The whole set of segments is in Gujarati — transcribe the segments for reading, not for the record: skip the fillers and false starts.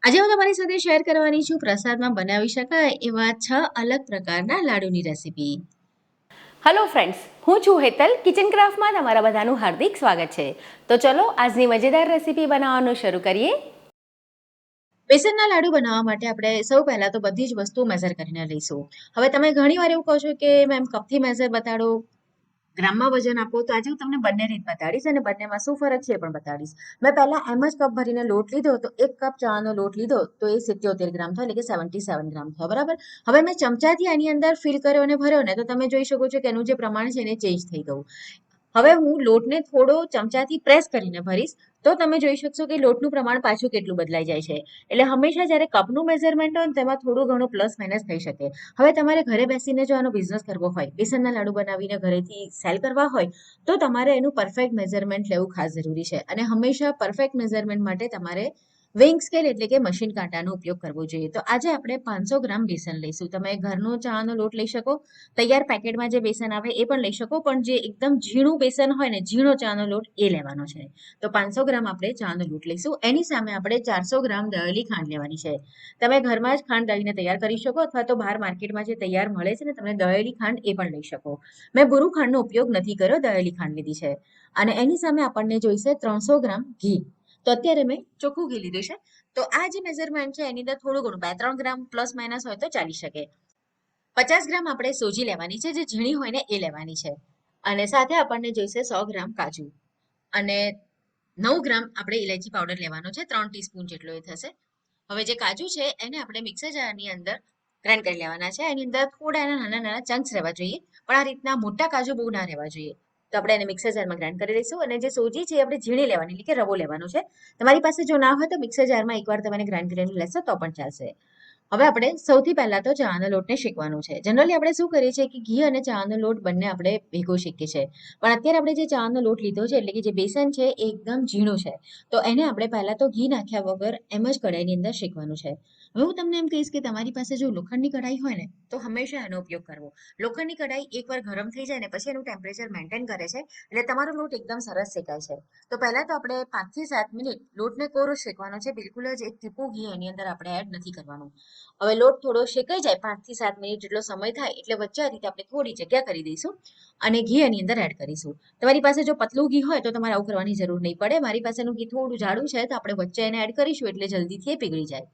આજે હું તમારી સાથે શેર કરવાની છું પ્રસાદમાં બનાવી શકાય એવા 6 અલગ પ્રકારના લાડુની રેસીપી. હલો ફ્રેન્ડ્સ, હું છું હેતલ. કિચન ક્રાફ્ટમાં તમારા બધાનું હાર્દિક સ્વાગત છે. તો ચલો આજની મજેદાર રેસીપી બનાવવાનું શરૂ કરીએ. બેસનના લાડુ બનાવવા માટે આપણે સૌ પહેલા તો બધી જ વસ્તુ મેઝર કરીને લઈશું. હવે તમે ઘણી વાર એવું કહો છો કે મેમ કપથી મેઝર બતાડો, ગ્રામમાં વજન આપો. તો આજે હું તમને બંને રીત બતાડીશ અને બંનેમાં શું ફરક છે એ પણ બતાડીશ. મેં પહેલા એમ જ કપ ભરીને લોટ લીધો તો 1 કપ ચણાનો લોટ લીધો તો એ 77 ગ્રામ થયો, એટલે કે 77 ગ્રામ થયો, બરાબર. હવે મેં ચમચાથી આની અંદર ફિલ કર્યો અને ભર્યો ને તો તમે જોઈ શકો છો કે એનું જે પ્રમાણ છે એને ચેન્જ થઈ ગયું. હવે હું લોટને થોડો ચમચાથી પ્રેસ કરીને ભરીશ તો તમે જોઈ શકશો કે લોટનું પ્રમાણ પાછું કેટલું બદલાઈ જાય છે. એટલે હંમેશા જ્યારે કપનું મેઝરમેન્ટ હોય ને તેમાં થોડું ઘણું પ્લસ માઇનસ થઈ શકે. હવે તમારે ઘરે બેસીને જો આનો બિઝનેસ કરવો હોય, બેસનના લાડુ બનાવીને ઘરેથી સેલ કરવા હોય તો તમારે એનું પરફેક્ટ મેઝરમેન્ટ લેવું ખાસ જરૂરી છે. અને હંમેશા પરફેક્ટ મેઝરમેન્ટ માટે તમારે વેઇંગ સ્કેલ એટલે કે મશીન કાંટાનો ઉપયોગ કરવો જોઈએ. તો આજે આપણે 500 ગ્રામ બેસન લઈશું. તમે ઘરનો ચણાનો લોટ લઈ શકો, તૈયાર પેકેટમાં જે બેસન આવે એ પણ લઈ શકો, પણ જે એકદમ ઝીણું બેસન હોય ને, ઝીણો ચણાનો લોટ એ લેવાનો છે. તો 500 ગ્રામ આપણે ચણાનો લોટ લઈશું. એની સામે આપણે 400 ગ્રામ દળેલી ખાંડ લેવાની છે. તમે ઘરમાં જ ખાંડ દળીને તૈયાર કરી શકો અથવા તો બહાર માર્કેટમાં જે તૈયાર મળે છે ને તમને દળેલી ખાંડ એ પણ લઈ શકો. મેં ભૂરું ખાંડનો ઉપયોગ નથી કર્યો, દળેલી ખાંડ લીધી છે. અને એની સામે આપણને જોઈશે 300 ગ્રામ ઘી. તો અત્યારે મેં ચોખ્ખું ઘી લીધું છે. તો આ જે મેઝરમેન્ટ છે એની અંદર થોડું ઘણું 2-3 ગ્રામ પ્લસ માઇનસ હોય તો ચાલી શકે. 50 ગ્રામ આપણે સોજી લેવાની છે, જે ઝીણી હોય ને એ લેવાની છે. અને સાથે આપણને જોઈશે 100 ગ્રામ કાજુ અને 9 ગ્રામ આપણે ઇલાયચી પાવડર લેવાનો છે, 3 ટીસ્પૂન જેટલો એ થશે. હવે જે કાજુ છે એને આપણે મિક્સર જારની અંદર ગ્રાઇન્ડ કરી લેવાના છે. એની અંદર થોડા એના નાના નાના ચંક્સ રહેવા જોઈએ, પણ આ રીતના મોટા કાજુ બહુ ના રહેવા જોઈએ. તો આપણે એને મિક્સર જારમાં ગ્રાઇન્ડ કરી લઈશું. અને જે સોજી છે એ આપણે ઝીણી લેવાની, એટલે કે રવો લેવાનો છે. તમારી પાસે જો ના હોય તો મિક્સર જારમાં એકવાર તમે એને ગ્રાઇન્ડ કરીને લેશો તો પણ ચાલશે. હવે આપણે સૌથી પહેલા તો ચણાના લોટને શેકવાનો છે. જનરલી આપણે શું કરીએ છીએ કે ઘી અને ચણાનો લોટ બંને આપણે ભેગો શેકીએ છીએ, પણ અત્યારે આપણે જે ચણાનો લોટ લીધો છે એટલે કે જે બેસન છે એ એકદમ ઝીણું છે. તો એને આપણે પહેલા તો ઘી નાખ્યા વગર એમ જ કઢાઈની અંદર શેકવાનું છે. હવે હું તમને એમ કહીશ કે તમારી પાસે જો લોખંડની કઢાઈ હોય ને તો હંમેશા એનો ઉપયોગ કરવો. લોખંડની કઢાઈ એકવાર ગરમ થઈ જાય ને પછી એનું ટેમ્પરેચર મેન્ટેન કરે છે, એટલે તમારો લોટ એકદમ સરસ શેકાય છે. તો પહેલા તો આપણે 5 થી 7 મિનિટ લોટને કોરો શેકવાનો છે. બિલકુલ જ એક ટીપું ઘી એની અંદર આપણે એડ નથી કરવાનું. હવે લોટ થોડો શેકાઈ જાય, 5 થી 7 મિનિટ જેટલો સમય થાય એટલે વચ્ચે આ રીતે આપણે થોડી જગ્યા કરી દઈશું અને ઘી એની અંદર એડ કરીશું. તમારી પાસે જો પતલું ઘી હોય તો તમારે આવું કરવાની જરૂર નહીં પડે. મારી પાસેનું ઘી થોડું જાડું છે તો આપણે વચ્ચે એને એડ કરીશું એટલે જલ્દીથી એ પીગળી જાય.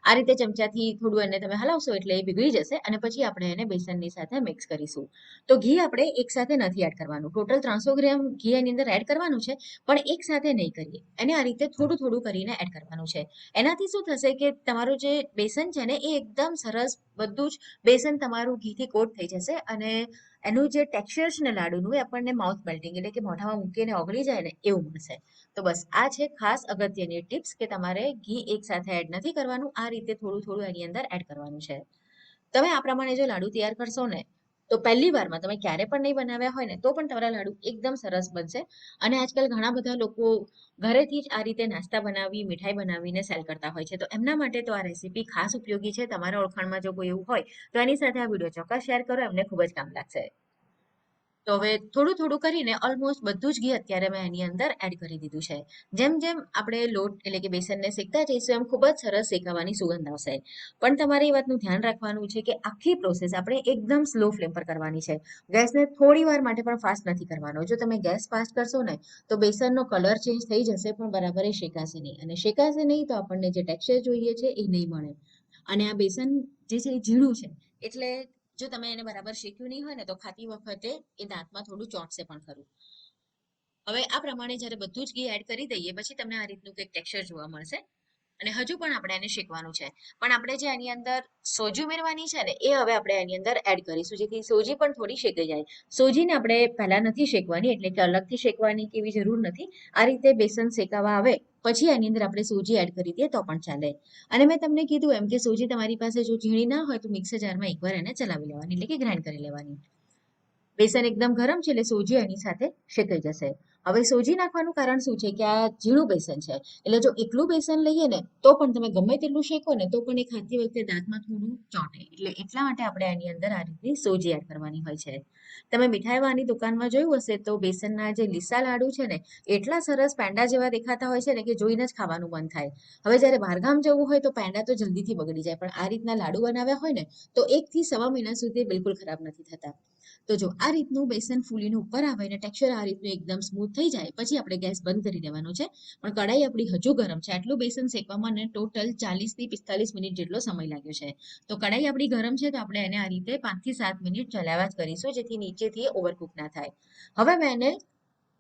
આ રીતે ચમચાથી થોડું એને તમે હલાવશો એટલે એ પીગળી જશે અને પછી આપણે એને બેસનની સાથે મિક્સ કરીશું. તો ઘી આપણે એકસાથે નથી એડ કરવાનું. ટોટલ 300 ગ્રામ ઘી એની અંદર એડ કરવાનું છે, પણ એકસાથે નહીં કરીએ. એને આ રીતે થોડું થોડું કરીને એડ કરવાનું છે. એનાથી શું થશે કે તમારું જે બેસન છે ને એ એકદમ સરસ બધું જ બેસન તમારું ઘીથી કોટ થઈ જશે અને એનું જે ટેક્સચર છે ને લાડુનું એ આપણને માઉથ મેલ્ટિંગ એટલે કે મોઢામાં મૂકીને ઓગળી જાય ને એવું મળશે. તો બસ આ છે ખાસ અગત્યની ટિપ્સ કે તમારે ઘી એકસાથે એડ નથી કરવાનું, આ રીતે થોડું થોડું એની અંદર એડ કરવાનું છે. તમે આ પ્રમાણે જો લાડુ તૈયાર કરશો ને તો પહેલી વારમાં તમે ક્યારે પણ નહીં બનાવ્યા હોય ને તો પણ તમારા લાડુ એકદમ સરસ બનશે. અને આજકાલ ઘણા બધા લોકો ઘરેથી જ આ રીતે નાસ્તા બનાવી, મીઠાઈ બનાવીને સેલ કરતા હોય છે. તો એમના માટે તો આ રેસીપી ખાસ ઉપયોગી છે. તમારા ઓળખાણમાં જો કોઈ એવું હોય તો એની સાથે આ વિડીયો ચોક્કસ શેર કરો, એમને ખૂબ જ કામ લાગશે. તો હવે થોડું થોડું કરીને ઓલમોસ્ટ બધું જ ઘી અત્યારે મેં એની અંદર એડ કરી દીધું છે. જેમ જેમ આપણે લોટ એટલે કે બેસનને શેકતા જઈશું એમ ખૂબ જ સરસ શેકાવાની સુગંધ આવશે. પણ તમારે એ વાતનું ધ્યાન રાખવાનું છે કે આખી પ્રોસેસ આપણે એકદમ સ્લો ફ્લેમ પર કરવાની છે. ગેસને થોડી વાર માટે પણ ફાસ્ટ નથી કરવાનો. જો તમે ગેસ ફાસ્ટ કરશો ને તો બેસનનો કલર ચેન્જ થઈ જશે પણ બરાબર એ શેકાશે નહીં, અને શેકાશે નહીં તો આપણને જે ટેક્સચર જોઈએ છે એ નહીં મળે. અને આ બેસન જે છે એ ઝીણું છે, એટલે જો તમે એને બરાબર શેક્યું નહીં હોય ને તો ખાતી વખતે એ દાંતમાં થોડું ચોંટશે પણ ખરું. હવે આ પ્રમાણે જ્યારે બધું જ ઘી એડ કરી દઈએ પછી તમને આ રીતનું કંઈક ટેક્સચર જોવા મળશે. અને હજુ પણ આપણે એને શેકવાનું છે, પણ આપણે જે આની અંદર સોજી ઉમેરવાની છે ને એ હવે આપણે એની અંદર એડ કરીશું, જેથી સોજી પણ થોડી શેકાઈ જાય. સોજીને આપણે પહેલા નથી શેકવાની, એટલે કે અલગથી શેકવાની કે એવી જરૂર નથી. આ રીતે બેસન શેકાવા આવે પછી એની અંદર આપણે સોજી એડ કરી દઈએ તો પણ ચાલે. અને મેં તમને કીધું એમ કે સોજી તમારી પાસે જો ઝીણી ના હોય તો મિક્સર જારમાં એકવાર એને ચલાવી લેવાની, એટલે કે ગ્રાઇન્ડ કરી લેવાની. બેસન એકદમ ગરમ છે એટલે સોજી એની સાથે શેકાઈ જશે. હવે સોજી નાખવાનું કારણ શું છે કે આ ઝીણું બેસન છે, એટલે જો એકલું બેસન લઈએ ને તો પણ તમે ગમે તેટલું શેકો ને તો પણ એ ખાતી વખતે દાંતમાં થોડું ચોંટે, એટલે એટલા માટે આપણે એની અંદર આ રીતની સોજી એડ કરવાની હોય છે. તમે મીઠાઈવાળાની દુકાનમાં જોયું હશે તો બેસનના જે લીસા લાડુ છે ને એટલા સરસ પેંડા જેવા દેખાતા હોય છે ને કે જોઈને જ ખાવાનું મન થાય. હવે જ્યારે બહારગામ જવું હોય તો પેંડા તો જલ્દીથી બગડી જાય, પણ આ રીતના લાડુ બનાવ્યા હોય ને તો 1 થી સવા મહિના સુધી બિલકુલ ખરાબ નથી થતા. તો જો આ રીતનું બેસન ફૂલીને ઉપર આવે ને ટેક્સચર આ રીતનું એકદમ સ્મૂથ થઈ જાય પછી આપણે ગેસ બંધ કરી દેવાનો છે. પણ કઢાઈ આપણી હજુ ગરમ છે, આટલું બેસન શેકવામાં ને ટોટલ 40 થી 45 મિનિટ જેટલો સમય લાગ્યો છે. તો કઢાઈ આપણી ગરમ છે તો આપણે એને આ રીતે 5 થી 7 મિનિટ ચલાવ્યા જ કરીશું, જેથી નીચેથી ઓવરકુક ના થાય. હવે મેં એને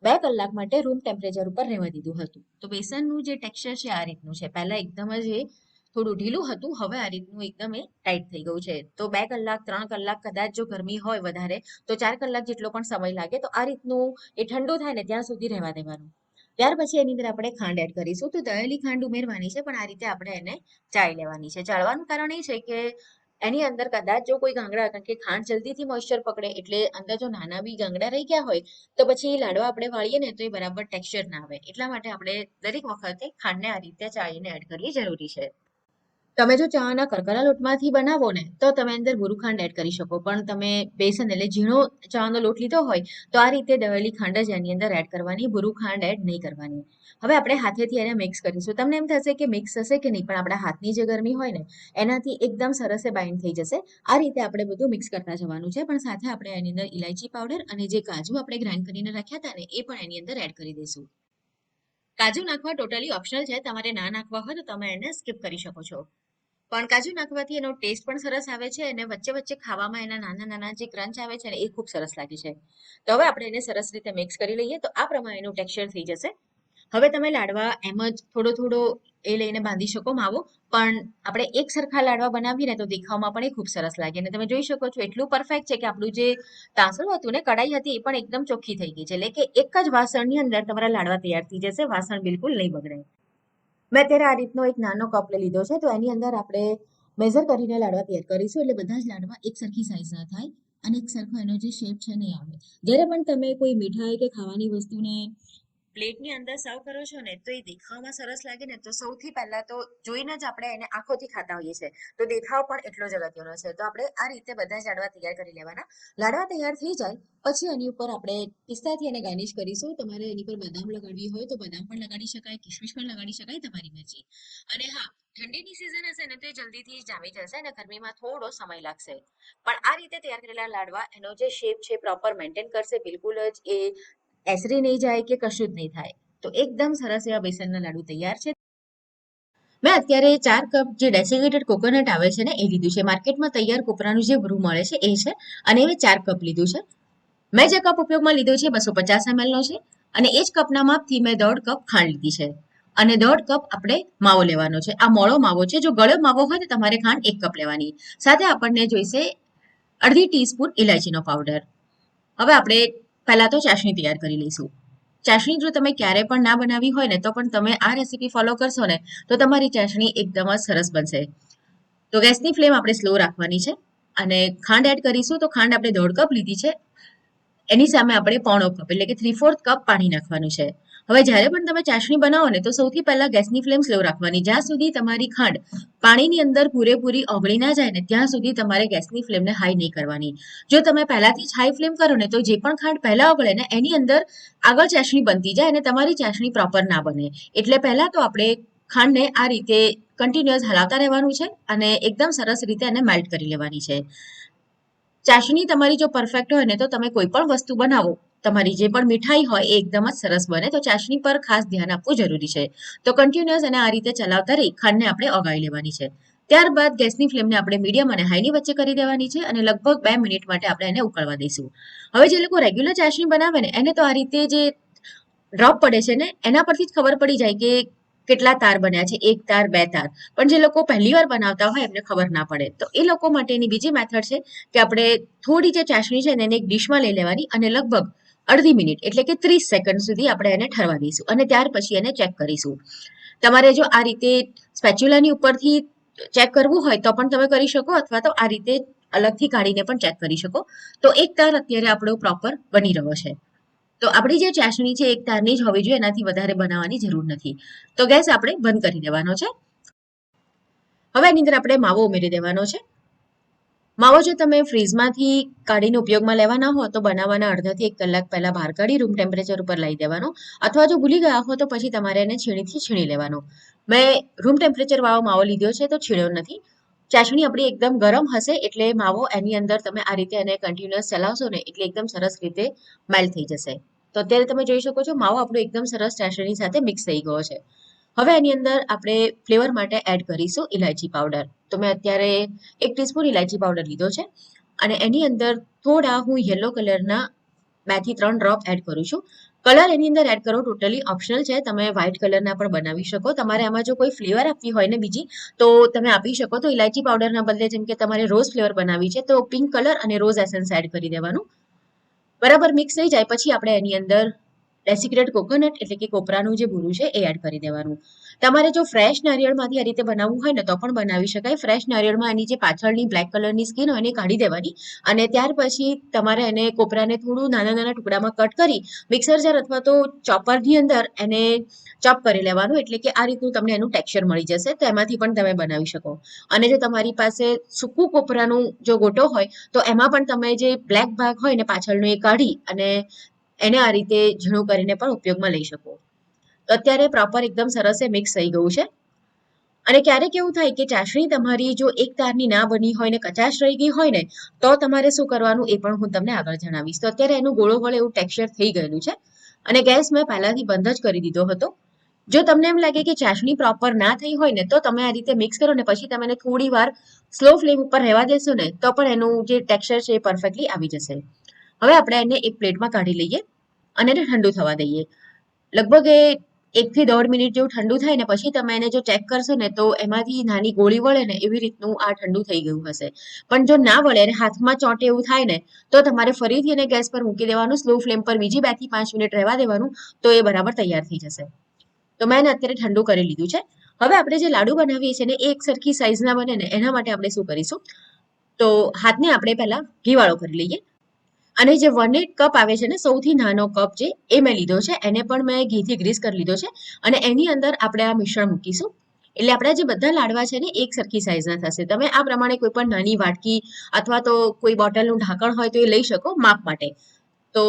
2 કલાક માટે રૂમ ટેમ્પરેચર ઉપર રહેવા દીધું હતું. તો બેસનનું જે ટેક્સચર છે આ રીતનું છે. પહેલા એકદમ જ એ થોડું ઢીલું હતું, હવે આ રીતનું એકદમ એ ટાઈટ થઈ ગયું છે. તો 2 કલાક 3 કલાક કદાચ જો ગરમી હોય વધારે તો 4 કલાક જેટલો પણ સમય લાગે. તો આ રીતનું એ ઠંડુ થાય ને ત્યાં સુધી રહેવા દેવાનું. ત્યાર પછી એની અંદર આપણે ખાંડ એડ કરીશું. તો દળેલી ખાંડ ઉમેરવાની છે, પણ આ રીતે આપણે એને ચાળી લેવાની છે. ચાળવાનું કારણ એ છે કે એની અંદર કદાચ જો કોઈ ગાંગડા, કારણ કે ખાંડ જલ્દીથી મોઇસ્ચર પકડે એટલે અંદર જો નાના બી ગાંગડા રહી ગયા હોય તો પછી લાડવા આપણે વાળીએ ને તો એ બરાબર ટેક્સચર ના આવે. એટલા માટે આપણે દરેક વખતે ખાંડને આ રીતે ચાળીને એડ કરવી જરૂરી છે. તમે જો ચાના કરકરા લોટમાંથી બનાવો ને તો તમે અંદર ભૂરું ખાંડ એડ કરી શકો, પણ તમે બેસન એટલે ઝીણો ચાનો લોટ લીધો હોય તો આ રીતે દળેલી ખાંડ જ એની અંદર એડ કરવાની, ભૂરું ખાંડ એડ નહીં કરવાની. હવે આપણે હાથેથી એને મિક્સ કરીશું. તમને એમ થશે કે મિક્સ થશે કે નહીં, પણ આપણા હાથની જે ગરમી હોય ને એનાથી એકદમ સરસ એ બાઇન્ડ થઈ જશે. આ રીતે આપણે બધું મિક્સ કરતા જવાનું છે, પણ સાથે આપણે એની અંદર ઇલાયચી પાવડર અને જે કાજુ આપણે ગ્રાઇન્ડ કરીને રાખ્યા હતા ને એ પણ એની અંદર એડ કરી દઈશું. કાજુ નાખવા ટોટલી ઓપ્શનલ છે, તમારે ના નાખવા હોય તો તમે એને સ્કીપ કરી શકો છો. પણ કાજુ નાખવાથી એનો ટેસ્ટ પણ સરસ આવે છે અને વચ્ચે વચ્ચે ખાવામાં એના નાના નાના જે ક્રંચ આવે છે ને એ ખૂબ સરસ લાગે છે. તો હવે આપણે એને સરસ રીતે મિક્સ કરી લઈએ તો આ પ્રમાણેનું ટેક્સચર થઈ જશે. હવે તમે લાડવા એમ જ થોડો થોડો એ લઈને બાંધી શકો માવો, પણ આપણે એક સરખા લાડવા બનાવીએ ને તો દેખાવમાં પણ એ ખૂબ સરસ લાગે. અને તમે જોઈ શકો છો એટલું પરફેક્ટ છે કે આપણું જે તાસણું હતું ને, કડાઈ હતી, એ પણ એકદમ ચોખ્ખી થઈ ગઈ છે. એટલે કે એક જ વાસણની અંદર તમારા લાડવા તૈયાર થઈ જશે, વાસણ બિલકુલ નહીં બગડે. મેં અત્યારે આ રીતનો એક નાનો કપ લઈ લીધો છે, તો એની અંદર આપણે મેઝર કરીને લાડવા તૈયાર કરીશું, એટલે બધા જ લાડવા એક સરખી સાઈઝના થાય અને એક સરખો એનો જે શેપ છે ને એ આવે. જ્યારે પણ તમે કોઈ મીઠાઈ કે ખાવાની વસ્તુને પ્લેટની અંદર સર્વ કરો છો ને તો એ દેખાવમાં સરસ લાગે ને તો સૌથી પહેલા તો જોઈને જ આપણે એને આંખોથી ખાતા હોઈએ છીએ, તો દેખાવ પણ એટલો જ અગત્યનો છે. તો આપણે આ રીતે બધા જ લાડવા તૈયાર કરી લેવાના. લાડવા તૈયાર થઈ જાય પછી એની ઉપર આપણે પિસ્તાથી એને ગાર્નિશ કરીશું. તમારે એની પર બદામ લગાડવી હોય તો બદામ પણ લગાડી શકાય, કિશમિશ પણ લગાડી શકાય, તમારી મરજી. અને હા, ઠંડીની સિઝન હશે ને તો એ જલ્દીથી જામી જશે અને ગરમીમાં થોડો સમય લાગશે. પણ આ રીતે તૈયાર કરેલા લાડવા એનો જે શેપ છે પ્રોપર મેન્ટેન કરશે, બિલકુલ જ એ એસરી નહીં જાય કે કશું જ નહીં થાય. તો એકદમ સરસ એવા બેસનના લાડુ તૈયાર છે. મેં અત્યારે 4 કપ જે ડેસિકેટેડ કોકોનટ આવે છે ને એ લીધું છે. માર્કેટમાં તૈયાર કોપરાનું જે ભૂરું મળે છે એ છે, અને એ 4 કપ લીધું છે. મેં જે કપ ઉપયોગમાં લીધો છે 250 ml નો છે, અને એ જ કપના માપથી મેં 1.5 કપ ખાંડ લીધી છે અને 1.5 કપ આપણે માવો લેવાનો છે. આ મોળો માવો છે. જો ગળ્યો માવો હોય તો તમારે ખાંડ 1 કપ લેવાની. સાથે આપણને જોઈશે અડધી ટીસ્પૂન ઇલાયચીનો પાવડર. હવે આપણે પહેલા તો ચાસણી તૈયાર કરી લઈશું. ચાસણી જો તમે ક્યારે પણ ના બનાવી હોય ને તો પણ તમે આ રેસીપી ફોલો કરશો ને તો તમારી ચાસણી એકદમ જ સરસ બનશે. તો ગેસની ફ્લેમ આપણે સ્લો રાખવાની છે અને ખાંડ એડ કરીશું. તો ખાંડ આપણે 1.5 કપ લીધી છે, એની સામે આપણે 1/4 કપ એટલે કે 3/4 કપ પાણી નાખવાનું છે. હવે જ્યારે પણ તમે ચાસણી બનાવો ને તો સૌથી પહેલા ગેસની ફ્લેમ સ્લો રાખવાની. જ્યાં સુધી તમારી ખાંડ પાણીની અંદર પૂરેપૂરી ઓગળી ના જાય ને ત્યાં સુધી તમારે ગેસની ફ્લેમને હાઈ નહીં કરવાની. જો તમે પહેલાથી જ હાઈ ફ્લેમ કરો ને તો જે પણ ખાંડ પહેલા ઓગળે ને એની અંદર આગળ ચાસણી બનતી જાય અને તમારી ચાસણી પ્રોપર ના બને. એટલે પહેલા તો આપણે ખાંડને આ રીતે કન્ટિન્યુઅસ હલાવતા રહેવાનું છે અને એકદમ સરસ રીતે એને મેલ્ટ કરી લેવાની છે. ચાસણી તમારી જો પરફેક્ટ હોય ને તો તમે કોઈ પણ વસ્તુ બનાવો, તમારી જે પણ મીઠાઈ હોય એ એકદમ જ સરસ બને. તો ચાસણી પર ખાસ ધ્યાન આપવું જરૂરી છે. તો કન્ટિન્યુઅસ અને આ રીતે ચલાવતા રહી ખાંડને આપણે ઓગાળી લેવાની છે. ત્યારબાદ ગેસની ફ્લેમને આપણે મીડિયમ અને હાઈની વચ્ચે કરી દેવાની છે અને લગભગ 2 મિનિટ માટે આપણે એને ઉકળવા દઈશું. હવે જે લોકો રેગ્યુલર ચાસણી બનાવે ને એને તો આ રીતે જે ડ્રોપ પડે છે ને એના પરથી જ ખબર પડી જાય કે કેટલા તાર બન્યા છે, 1 તાર 2 તાર. પણ જે લોકો પહેલી વાર બનાવતા હોય એમને ખબર ના પડે. તો એ લોકો માટેની બીજી મેથડ છે કે આપણે થોડી જે ચાસણી છે ને એને એક ડીશમાં લઈ લેવાની અને લગભગ અડધી મિનિટ એટલે કે 30 સેકન્ડ સુધી આપણે એને ઠરવા દઈશું અને ત્યાર પછી એને ચેક કરીશું. તમારે જો આ રીતે સ્પેચ્યુલાની ઉપરથી ચેક કરવું હોય તો પણ તમે કરી શકો, અથવા તો આ રીતે અલગથી કાઢીને પણ ચેક કરી શકો. તો 1 તાર અત્યારે આપણો પ્રોપર બની રહ્યો છે. તો આપણી જે ચાસણી છે એક તારની જ હોવી જોઈએ, એનાથી વધારે બનાવવાની જરૂર નથી. તો ગેસ આપણે બંધ કરી દેવાનો છે. હવે એની અંદર આપણે માવો ઉમેરી દેવાનો છે. માવો જો તમે ફ્રીઝમાંથી કાઢીને ઉપયોગમાં લેવાના હો તો બનાવવાના અડધાથી 1 કલાક પહેલા બહાર કાઢી રૂમ ટેમ્પરેચર ઉપર લઈ દેવાનો, અથવા જો ભૂલી ગયા હો તો પછી તમારે એને છીણીથી છીણી લેવાનો. મેં રૂમ ટેમ્પરેચર વાળો માવો લીધો છે તો છીણ્યો નથી. ચાસણી આપણી એકદમ ગરમ હશે એટલે માવો એની અંદર તમે આ રીતે એને કન્ટિન્યુઅસ ચલાવશો ને એટલે એકદમ સરસ રીતે મેલ્ટ થઈ જશે. તો અત્યારે તમે જોઈ શકો છો માવો આપણો એકદમ સરસ ચાસણી સાથે મિક્સ થઈ ગયો છે. હવે એની અંદર આપણે ફ્લેવર માટે એડ કરીશું ઇલાયચી પાવડર. તો મેં અત્યારે 1 ટીસ્પૂન ઇલાયચી પાવડર લીધો છે અને એની અંદર થોડા હું યલો કલરના 2 થી 3 ડ્રોપ એડ કરું છું. કલર એની અંદર એડ કરો ટોટલી ઓપ્શનલ છે. તમે વ્હાઇટ કલરના પણ બનાવી શકો. તમારે આમાં જો કોઈ ફ્લેવર આપવી હોય ને બીજી તો તમે આપી શકો. તો ઇલાયચી પાવડરના બદલે જેમ કે તમારે રોઝ ફ્લેવર બનાવી છે તો પિંક કલર અને રોઝ એસેન્સ એડ કરી દેવાનું. બરાબર મિક્સ થઈ જાય પછી આપણે એની અંદર ડેસિક્રેટ કોકોનટ એટલે કે કોપરાનું જે ભૂરું છે એ એડ કરી દેવાનું. તમારે જો ફ્રેશ નારિયેળમાંથી આ રીતે બનાવવું હોય ને તો પણ બનાવી શકાય. ફ્રેશ નારિયેળમાં એની જે પાછળની બ્લેક કલરની સ્કિન હોય એને કાઢી દેવાની અને ત્યાર પછી તમારે એને કોપરાને થોડું નાના નાના ટુકડામાં કટ કરી મિક્સર જાર અથવા તો ચોપરની અંદર એને ચોપ કરી લેવાનું, એટલે કે આ રીતનું તમને એનું ટેક્સચર મળી જશે. તો એમાંથી પણ તમે બનાવી શકો. અને જો તમારી પાસે સૂકું કોપરાનું જો ગોટો હોય તો એમાં પણ તમે જે બ્લેક ભાગ હોય ને પાછળનો એ કાઢી અને એને આ રીતે ઝીણું કરીને પણ ઉપયોગમાં લઈ શકો. તો અત્યારે પ્રોપર એકદમ સરસ મિક્સ થઈ ગયું છે. અને ક્યારેક એવું થાય કે ચાસણી તમારી જો એક તારની ના બની હોય ને કચાશ રહી ગઈ હોય ને તો તમારે શું કરવાનું એ પણ હું તમને આગળ જણાવીશ. તો અત્યારે એનું ગોળો ગોળ એવું ટેક્સચર થઈ ગયેલું છે અને ગેસ મેં પહેલાથી બંધ જ કરી દીધો હતો. જો તમને એમ લાગે કે ચાસણી પ્રોપર ના થઈ હોય ને તો તમે આ રીતે મિક્સ કરો ને પછી તમે એને થોડી વાર સ્લો ફ્લેમ ઉપર રહેવા દેશો ને તો પણ એનું જે ટેક્સચર છે એ પરફેક્ટલી આવી જશે. હવે આપણે એને એક પ્લેટમાં કાઢી લઈએ અને એને ઠંડુ થવા દઈએ. લગભગ એ 1 થી 1.5 મિનિટ જેવું ઠંડુ થાય ને પછી તમે એને જો ચેક કરશો ને તો એમાંથી નાની ગોળી વળે ને એવી રીતનું આ ઠંડુ થઈ ગયું હશે. પણ જો ના વળે અને હાથમાં ચોંટે એવું થાય ને તો તમારે ફરીથી એને ગેસ પર મૂકી દેવાનું, સ્લો ફ્લેમ પર બીજી 2 થી 5 મિનિટ રહેવા દેવાનું, તો એ બરાબર તૈયાર થઈ જશે. તો મેં એને અત્યારે ઠંડુ કરી લીધું છે. હવે આપણે જે લાડુ બનાવીએ છીએ ને એ એક સરખી સાઈઝના બને ને એના માટે આપણે શું કરીશું, તો હાથને આપણે પહેલા ઘીવાળો કરી લઈએ અને જે 1/8 કપ આવે છે ને સૌથી નાનો કપ જે એ મેં લીધો છે એને પણ મેં ઘીથી ગ્રીસ કરી લીધો છે અને એની અંદર આપણે આ મિશ્રણ મૂકીશું. એટલે આપણા જે બધા લાડવા છે ને એક સરખી સાઈઝના થશે. તમે આ પ્રમાણે કોઈ પણ નાની વાટકી અથવા તો કોઈ બોટલનું ઢાંકણ હોય તો એ લઈ શકો માપ માટે. તો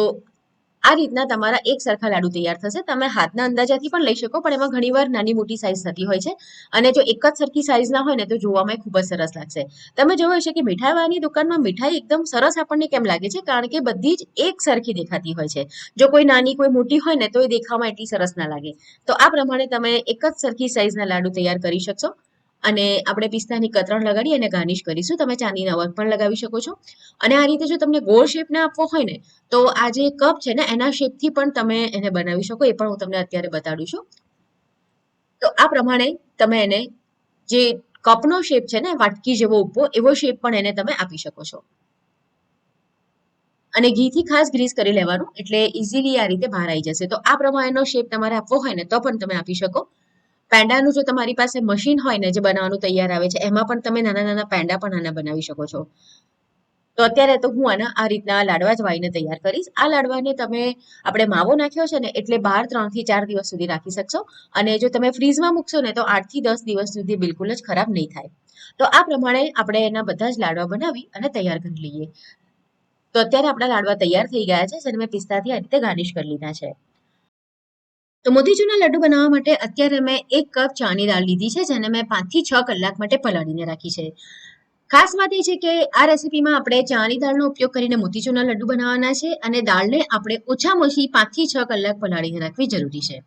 આ રીતના તમારા એક સરખા લાડુ તૈયાર થશે. તમે હાથના અંદાજાથી પણ લઈ શકો પણ એમાં ઘણીવાર નાની મોટી સાઈઝ થતી હોય છે અને જો એક જ સરખી સાઈઝના હોય ને તો જોવામાં ખૂબ જ સરસ લાગશે. તમે જોયું હશે કે મીઠાઈવાળાની દુકાનમાં મીઠાઈ એકદમ સરસ આપણને કેમ લાગે છે, કારણ કે બધી જ એક સરખી દેખાતી હોય છે. જો કોઈ નાની કોઈ મોટી હોય ને તો એ દેખાવામાં એટલી સરસ ના લાગે. તો આ પ્રમાણે તમે એક જ સરખી સાઈઝના લાડુ તૈયાર કરી શકશો. અને આપણે પિસ્તાની કતરણ લગાડી અને ગાર્નિશ કરીશું. તમે ચાંદીના વર્ક પણ લગાવી શકો છો. અને આ રીતે જો તમને ગોળ શેપ ના આપવો હોય ને તો આ જે કપ છે ને એના શેપથી પણ તમે એને બનાવી શકો. એ પણ હું તમને અત્યારે બતાડું છું. તો આ પ્રમાણે તમે એને જે કપનો શેપ છે ને વાટકી જેવો ઊભો એવો શેપ પણ એને તમે આપી શકો છો. અને ઘીથી ખાસ ગ્રીસ કરી લેવાનું એટલે ઇઝીલી આ રીતે બહાર આવી જશે. તો આ પ્રમાણેનો શેપ તમારે આપવો હોય ને તો પણ તમે આપી શકો. પેંડાનું જો તમારી પાસે મશીન હોય ને જે બનાવવાનું તૈયાર આવે છે એમાં પણ તમે નાના નાના પેંડા પણ આના બનાવી શકો છો. તો અત્યારે તો હું આના આ રીતના લાડવા જ વાળીને તૈયાર કરીશ. આ લાડવાને તમે આપણે માવો નાખ્યો છે ને એટલે બહાર 3 થી 4 દિવસ સુધી રાખી શકશો અને જો તમે ફ્રીઝમાં મૂકશો ને તો 8 થી 10 દિવસ સુધી બિલકુલ જ ખરાબ નહીં થાય. તો આ પ્રમાણે આપણે એના બધા જ લાડવા બનાવી અને તૈયાર કરી લઈએ. તો અત્યારે આપણા લાડવા તૈયાર થઈ ગયા છે જેને મેં પિસ્તાથી આ રીતે ગાર્નિશ કરી લીધા છે. તો મોતીચૂરના લડ્ડુ બનાવવા માટે અત્યારે મેં 1 કપ ચાની દાળ લીધી છે જેને મેં 5 થી 6 કલાક માટે પલાળીને રાખી છે. ખાસ વાત એ છે કે આ રેસીપીમાં આપણે ચાની દાળનો ઉપયોગ કરીને મોતીચૂરના લડ્ડુ બનાવવાના છે અને દાળને આપણે ઓછામાં ઓછી 5 થી 6 કલાક પલાળીને રાખવી જરૂરી છે.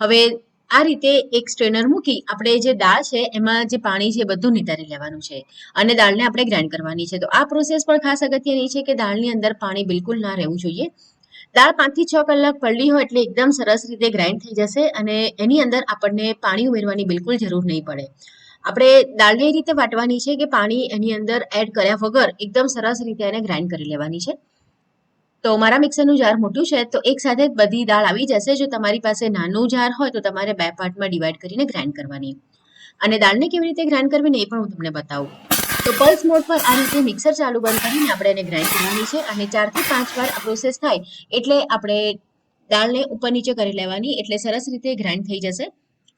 હવે આ રીતે એક સ્ટ્રેનર મૂકી આપણે જે દાળ છે એમાં જે પાણી છે બધું નિતારી લેવાનું છે અને દાળને આપણે ગ્રાઇન્ડ કરવાની છે. તો આ પ્રોસેસ પણ ખાસ અગત્યની છે કે દાળની અંદર પાણી બિલકુલ ના રહેવું જોઈએ. દાળ 5 થી 6 કલાક પલળી હોય એટલે એકદમ સરસ રીતે ગ્રાઇન્ડ થઈ જશે અને એની અંદર આપણને પાણી ઉમેરવાની બિલકુલ જરૂર નહીં પડે. આપણે દાળને એ રીતે વાટવાની છે કે પાણી એની અંદર એડ કર્યા વગર એકદમ સરસ રીતે એને ગ્રાઇન્ડ કરી લેવાની છે. તો મારા મિક્સરનું જાર મોટું છે તો એક સાથે જ બધી દાળ આવી જશે. જો તમારી પાસે નાનું જાર હોય તો તમારે 2 પાર્ટમાં ડિવાઈડ કરીને ગ્રાઇન્ડ કરવાની. અને દાળને કેવી રીતે ગ્રાઇન્ડ કરવી ને એ પણ હું તમને બતાવું. તો પલ્સ મોડ પર આ રીતે મિક્સર ચાલુ બંધ કરીને આપણે એને ગ્રાઇન્ડ કરવાની છે અને 4 થી 5 વાર આ પ્રોસેસ થાય એટલે આપણે દાળને ઉપર નીચે કરી લેવાની એટલે સરસ રીતે ગ્રાઇન્ડ થઈ જશે.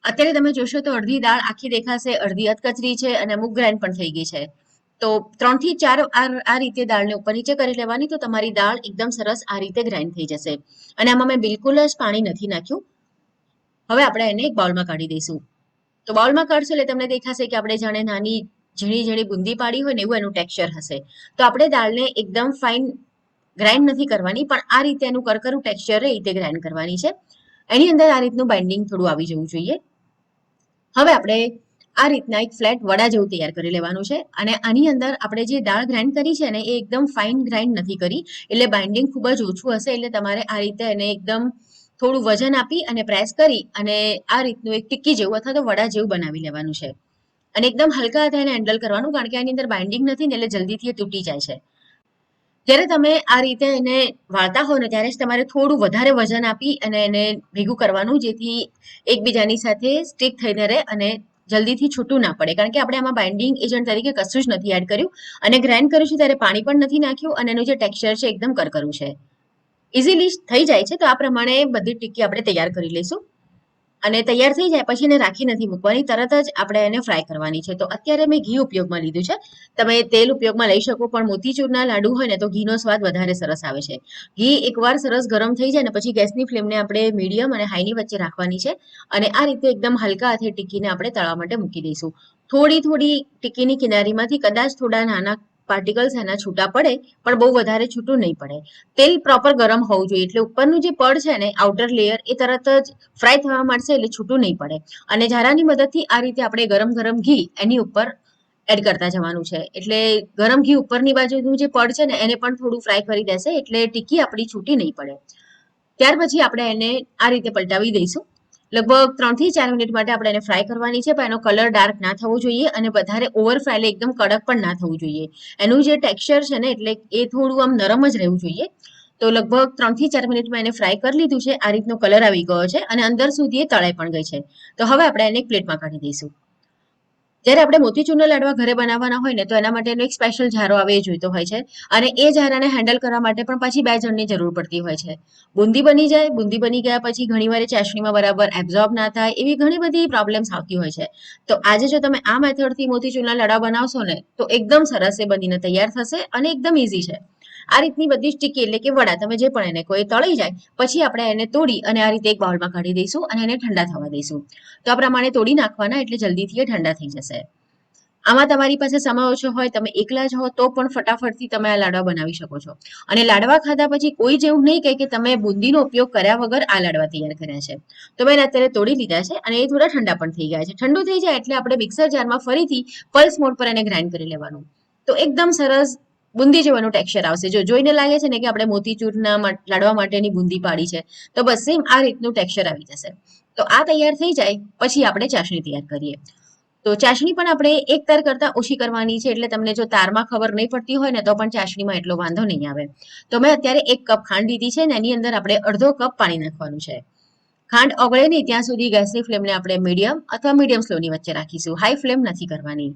અત્યારે તમે જોશો તો અડધી દાળ આખી દેખાશે, અડધી અધકચરી છે અને અમુક ગ્રાઇન્ડ પણ થઈ ગઈ છે. તો 3 થી 4 આ રીતે દાળને ઉપર નીચે કરી લેવાની તો તમારી દાળ એકદમ સરસ આ રીતે ગ્રાઇન્ડ થઈ જશે. અને આમાં મેં બિલકુલ જ પાણી નથી નાખ્યું. હવે આપણે એને એક બાઉલમાં કાઢી દઈશું. તો બાઉલમાં કાઢશો એટલે તમને દેખાશે કે આપણે જાણે નાની ઝીણી ઝીણી બુંદી પાડી હોય ને એવું એનું ટેક્સચર હશે. તો આપણે દાળને એકદમ ફાઇન ગ્રાઇન્ડ નથી કરવાની, પણ આ રીતે એનું કરકરું ટેક્સચર રહે એ રીતે ગ્રાઇન્ડ કરવાની છે. એની અંદર આ રીતનું બાઇન્ડિંગ થોડું આવી જવું જોઈએ. હવે આપણે આ રીતના એક ફ્લેટ વડા જેવું તૈયાર કરી લેવાનું છે. અને આની અંદર આપણે જે દાળ ગ્રાઇન્ડ કરી છે ને એ એકદમ ફાઇન ગ્રાઇન્ડ નથી કરી, એટલે બાઇન્ડિંગ ખૂબ જ ઓછું હશે. એટલે તમારે આ રીતે એને એકદમ થોડું વજન આપી અને પ્રેસ કરી અને આ રીતનું એક ટિક્કી જેવું અથવા તો વડા જેવું બનાવી લેવાનું છે. અને એકદમ હલકા હાથે એને હેન્ડલ કરવાનું, કારણ કે આની અંદર બાઇન્ડિંગ નથી ને એટલે જલ્દીથી એ તૂટી જાય છે. જ્યારે તમે આ રીતે એને વાળતા હો ને ત્યારે જ તમારે થોડું વધારે વજન આપી અને એને ભેગું કરવાનું, જેથી એકબીજાની સાથે સ્ટિક થઈને રહે અને જલ્દીથી છૂટું ના પડે. કારણ કે આપણે આમાં બાઇન્ડિંગ એજન્ટ તરીકે કશું જ નથી એડ કર્યું અને ગ્રાઇન્ડ કર્યું છે ત્યારે પાણી પણ નથી નાખ્યું અને એનું જે ટેક્સચર છે એકદમ કરકરું છે. ઇઝીલી થઈ જાય છે. તો આ પ્રમાણે બધી ટિક્કી આપણે તૈયાર કરી લઈશું. અને તૈયાર થઈ જાય પછી એને રાખી નથી મૂકવાની, તરત જ આપણે એને ફ્રાય કરવાની છે. તો અત્યારે મેં ઘી ઉપયોગમાં લીધું છે. તમે તેલ ઉપયોગમાં લઈ શકો, પણ મોતીચૂરના લાડુ હોય ને તો ઘીનો સ્વાદ વધારે સરસ આવે છે. ઘી એકવાર સરસ ગરમ થઈ જાય ને પછી ગેસની ફ્લેમને આપણે મીડિયમ અને હાઈની વચ્ચે રાખવાની છે. અને આ રીતે એકદમ હલકા હાથે ટિક્કીને આપણે તળવા માટે મૂકી દઈશું. થોડી થોડી ટિક્કીની કિનારીમાંથી કદાચ થોડા નાના પાર્ટિકલ્સ એના છૂટા પડે, પણ બહુ વધારે છૂટું નહીં પડે. તેલ પ્રોપર ગરમ હોવું જોઈએ એટલે ઉપરનું જે પડ છે ને આઉટર લેયર એ તરત જ ફ્રાય થવા માંડશે એટલે છૂટું નહીં પડે. અને ઝારાની મદદથી આ રીતે આપણે ગરમ ગરમ ઘી એની ઉપર એડ કરતા જવાનું છે. એટલે ગરમ ઘી ઉપરની બાજુનું જે પડ છે ને એને પણ થોડું ફ્રાય કરી દેશે એટલે ટિક્કી આપણી છૂટી નહીં પડે. ત્યાર પછી આપણે એને આ રીતે પલટાવી દઈશું. લગભગ 3 થી 4 મિનિટ માટે આપણે એને ફ્રાય કરવાની છે, પણ એનો કલર ડાર્ક ના થવો જોઈએ અને વધારે ઓવર ફ્રાય એકદમ કડક પણ ના થવું જોઈએ. એનું જે ટેક્સચર છે ને એટલે એ થોડું આમ નરમ જ રહેવું જોઈએ. તો લગભગ 3 થી 4 મિનિટમાં એને ફ્રાય કરી લીધું છે. આ રીતનો કલર આવી ગયો છે અને અંદર સુધી એ તળાઈ પણ ગઈ છે. તો હવે આપણે એને એક પ્લેટમાં કાઢી દઈશું. જ્યારે આપણે મોતીચૂરના લાડવા ઘરે બનાવવાના હોય ને તો એના માટેનો એક સ્પેશિયલ ઝારો આવે એ જોઈતો હોય છે. અને એ ઝારાને હેન્ડલ કરવા માટે પણ પાછી 2 જણની જરૂર પડતી હોય છે. બુંદી બની જાય, બુંદી બની ગયા પછી ઘણીવાર એ ચાસણીમાં બરાબર એબ્ઝોર્બ ના થાય, એવી ઘણી બધી પ્રોબ્લેમ્સ આવતી હોય છે. તો આજે જો તમે આ મેથડથી મોતીચૂરના લાડવા બનાવશો ને તો એકદમ સરસ એ બનીને તૈયાર થશે અને એકદમ ઇઝી છે. આ રીતની બધી જ ટિક્કી એટલે કે વડા તમે જે પણ એને કોઈ તળી જાય પછી આપણે એને તોડી અને આ રીતે એક બાઉલમાં કાઢી દઈશું અને એને ઠંડા થવા દઈશું. તો આ પ્રમાણે તોડી નાખવાના એટલે જલ્દીથી એ ઠંડા થઈ જશે. આમાં તમારી પાસે સમય ઓછો હોય, તમે એકલા જ હો તો પણ ફટાફટથી તમે આ લાડવા બનાવી શકો છો. અને લાડવા ખાધા પછી કોઈ જ એવું નહીં કહે કે તમે બુંદીનો ઉપયોગ કર્યા વગર આ લાડવા તૈયાર કર્યા છે. તો મેં અત્યારે તોડી લીધા છે અને એ થોડા ઠંડા પણ થઈ ગયા છે. ઠંડુ થઈ જાય એટલે આપણે મિક્સર જારમાં ફરીથી પલ્સ મોડ પર એને ગ્રાઇન્ડ કરી લેવાનું. તો એકદમ સરસ બુંદી જેવાનું ટેક્સચર આવશે. જો જોઈને લાગે છે ને કે આપણે મોતીચૂરના લાડવા માટેની બુંદી પાડી છે, તો બસ સેમ આ રીતનું ટેક્સચર આવી જશે. તો આ તૈયાર થઈ જાય પછી આપણે ચાસણી તૈયાર કરીએ. તો ચાસણી પણ આપણે એક તાર કરતાં ઓછી કરવાની છે. એટલે તમને જો તારમાં ખબર નહીં પડતી હોય ને તો પણ ચાસણીમાં એટલો વાંધો નહીં આવે. તો મેં અત્યારે 1 કપ ખાંડ લીધી છે ને એની અંદર આપણે અડધો કપ પાણી નાખવાનું છે. ખાંડ ઓગળે નહીં ત્યાં સુધી ગેસની ફ્લેમને આપણે મીડિયમ અથવા મીડિયમ સ્લોની વચ્ચે રાખીશું. હાઈ ફ્લેમ નથી કરવાની.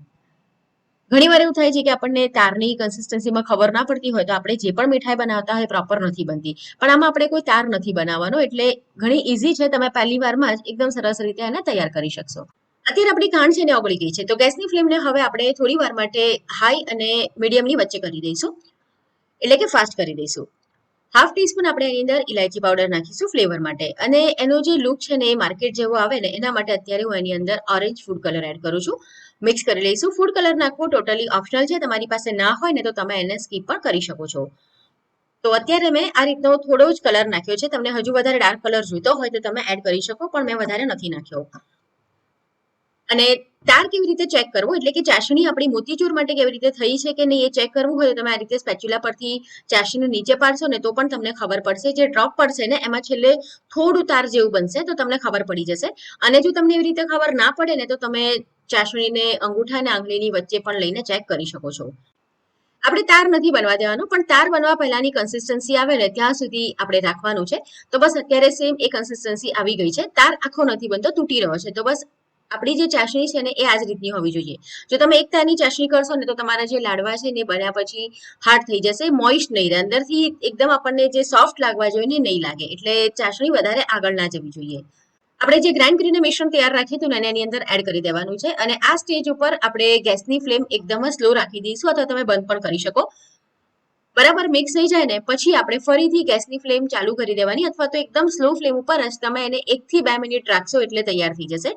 ઘણીવાર એવું થાય છે કે આપણને તારની કન્સિસ્ટન્સીમાં ખબર ના પડતી હોય તો આપણે જે પણ મીઠાઈ બનાવતા હોય પ્રોપર નથી બનતી. પણ આમાં આપણે કોઈ તાર નથી બનાવવાનો એટલે ઘણી ઇઝી છે. તમે પહેલી વારમાં જ એકદમ સરસ રીતે એને તૈયાર કરી શકશો. અત્યારે આપણી ખાંડ છે ને ઓગળી ગઈ છે. તો ગેસની ફ્લેમને હવે આપણે થોડી વાર માટે હાઈ અને મીડિયમની વચ્ચે કરી દઈશું, એટલે કે ફાસ્ટ કરી દઈશું. હાફ ટીસ્પૂન આપણે એની અંદર ઇલાયચી પાવડર નાખીશું ફ્લેવર માટે. અને એનો જે લુક છે ને એ માર્કેટ જેવો આવે ને એના માટે અત્યારે હું એની અંદર ઓરેન્જ ફૂડ કલર એડ કરું છું. મિક્સ કરી લઈશું. ફૂડ કલર નાખવો ટોટલી ઓપ્શનલ છે. તમારી પાસે ના હોય ને તો તમે એને સ્કીપ પણ કરી શકો છો. તો અત્યારે મેં આ રીતનો થોડો જ કલર નાખ્યો છે. તમને હજુ વધારે ડાર્ક કલર જોઈતો હોય તો તમે એડ કરી શકો, પણ મેં વધારે નથી નાખ્યો. અને તાર કેવી રીતે ચેક કરવો એટલે કે ચાસણી આપણી મોતીચૂર માટે કેવી રીતે થઈ છે કે નહીં એ ચેક કરવું હોય તો તમે આ રીતે સ્પેચ્યુલા પરથી ચાસણીને નીચે પાડશો ને તો પણ તમને ખબર પડશે. જે ડ્રોપ પડશે ને એમાં છેલ્લે થોડું તાર જેવું બનશે તો તમને ખબર પડી જશે. અને જો તમને એવી રીતે ખબર ના પડે ને તો તમે ચાસણીને અંગૂઠા અને આંગળીની વચ્ચે પણ લઈને ચેક કરી શકો છો. આપણે તાર નથી બનવા દેવાનું, પણ તાર બનવા પહેલાની કન્સિસ્ટન્સી આવે ને ત્યાં સુધી આપણે રાખવાનું છે. તો બસ અત્યારે સેમ એ કન્સિસ્ટન્સી આવી ગઈ છે. તાર આખો નથી બનતો, તૂટી રહ્યો છે. તો બસ આપણી જે ચાસણી છે ને એ આ જ રીતની હોવી જોઈએ. જો તમે એક તારની ચાસણી કરશો ને તો તમારા જે લાડવા છે ને બન્યા પછી હાર્ડ થઈ જશે, મોઇસ્ટ નહીં રહે, અંદરથી એકદમ આપણને જે સોફ્ટ લાગવા જોઈએ ને નહીં લાગે. એટલે ચાસણી વધારે આગળ ના જવી જોઈએ. આપણે જે ગ્રાઇન્ડ કરીને મિશ્રણ તૈયાર રાખ્યું હતું ને એની અંદર એડ કરી દેવાનું છે. અને આ સ્ટેજ ઉપર આપણે ગેસની ફ્લેમ એકદમ જ સ્લો રાખી દઈશું, અથવા તમે બંધ પણ કરી શકો. બરાબર મિક્સ થઈ જાય ને પછી આપણે ફરીથી ગેસની ફ્લેમ ચાલુ કરી દેવાની, અથવા તો એકદમ સ્લો ફ્લેમ ઉપર જ તમે એને 1 થી 2 મિનિટ રાખશો એટલે તૈયાર થઈ જશે.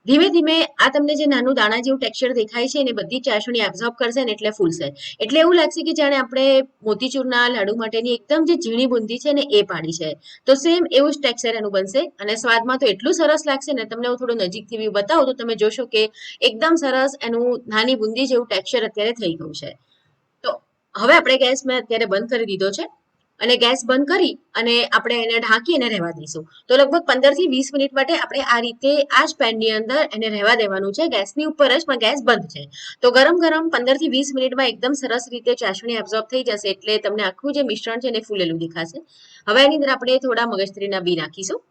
ધીમે ધીમે આ તમને જે નાનું દાણા જેવું ટેક્સચર દેખાય છે એને બધી ચાસણી એબ્ઝોર્બ કરશે ને એટલે ફૂલશે. એટલે એવું લાગશે કે જાણે આપણે મોતીચૂરના લાડુ માટેની એકદમ જે ઝીણી બુંદી છે ને એ પાડી છે. તો સેમ એવું જ ટેક્સચર એનું બનશે. અને સ્વાદમાં તો એટલું સરસ લાગશે ને, તમને હું થોડું નજીકથી વ્યૂ બતાવું તો તમે જોશો કે એકદમ સરસ એનું નાની બુંદી જેવું ટેક્સચર અત્યારે થઈ ગયું છે. તો હવે આપણે ગેસ મેં અત્યારે બંધ કરી દીધો છે, અને ગેસ બંધ કરી અને આપણે એને ઢાંકી અને રહેવા દઈશું. તો લગભગ 15 થી 20 મિનિટ માટે આપણે આ રીતે આ જ પેનની અંદર એને રહેવા દેવાનું છે, ગેસની ઉપર જ, પણ ગેસ બંધ છે. તો ગરમ ગરમ 15 થી 20 મિનિટમાં એકદમ સરસ રીતે ચાસણી એબ્ઝોર્બ થઈ જશે, એટલે તમને આખું જે મિશ્રણ છે એને ફૂલેલું દેખાશે. હવે એની અંદર આપણે થોડા મગજતરીના બી નાખીશું.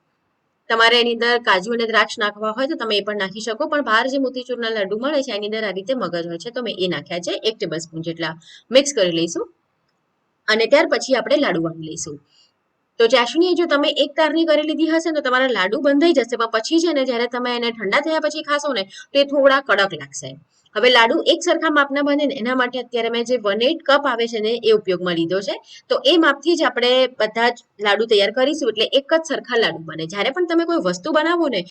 તમારે એની અંદર કાજુ અને દ્રાક્ષ નાખવા હોય તો તમે એ પણ નાખી શકો, પણ બહાર જે મોતીચૂરના લાડુ મળે છે એની અંદર આ રીતે મગજ હોય છે, તો મેં એ નાખ્યા છે. 1 ટેબલ સ્પૂન જેટલા મિક્સ કરી લઈશું. અને ત્યાર પછી આપણે લાડુ વણી લઈશું. તો ચાસણી જો તમે એક તારની કરી લીધી હશે તો તમારા લાડુ બંધાઈ જશે, પણ પછી છે ને જ્યારે તમે એને ઠંડા થયા પછી ખાશો ને તો એ થોડા કડક લાગશે. હવે લાડુ એક સરખા માપના બને ને એના માટે અત્યારે મેં જે 1/8 કપ આવે છે ને એ ઉપયોગમાં લીધો છે. તો એ માપથી જ આપણે બધા જ લાડુ તૈયાર કરીશું, એટલે એક જ સરખા લાડુ બને. જ્યારે પણ તમે કોઈ વસ્તુ બનાવો ને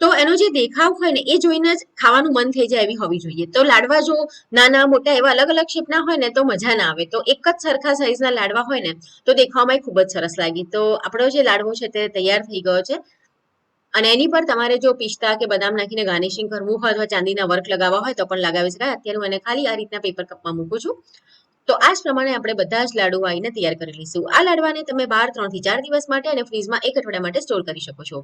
તો એનો જે દેખાવ હોય ને એ જોઈને જ ખાવાનું મન થઈ જાય એવી હોવી જોઈએ. તો લાડવા જો નાના મોટા એવા અલગ અલગ શેપના હોય ને તો મજા ના આવે. તો એક જ સરખા સાઈઝના લાડવા હોય ને તો દેખાવામાં ખૂબ જ સરસ લાગી. તો આપણો જે લાડવો છે તે તૈયાર થઈ ગયો છે. અને એની પર તમારે જો પિસ્તા કે બદામ નાખીને ગાર્નિશિંગ કરવું હોય અથવા ચાંદીના વર્ક લગાવવા હોય તો પણ લગાવી શકાય. અત્યારે હું એને ખાલી આ રીતના પેપર કપમાં મૂકું છું. તો આ જ પ્રમાણે આપણે બધા જ લાડુ આવીને તૈયાર કરી લઈશું. આ લાડવાને તમે બહાર 3 થી 4 દિવસ માટે અને ફ્રીઝમાં 1 અઠવાડિયા માટે સ્ટોર કરી શકો છો.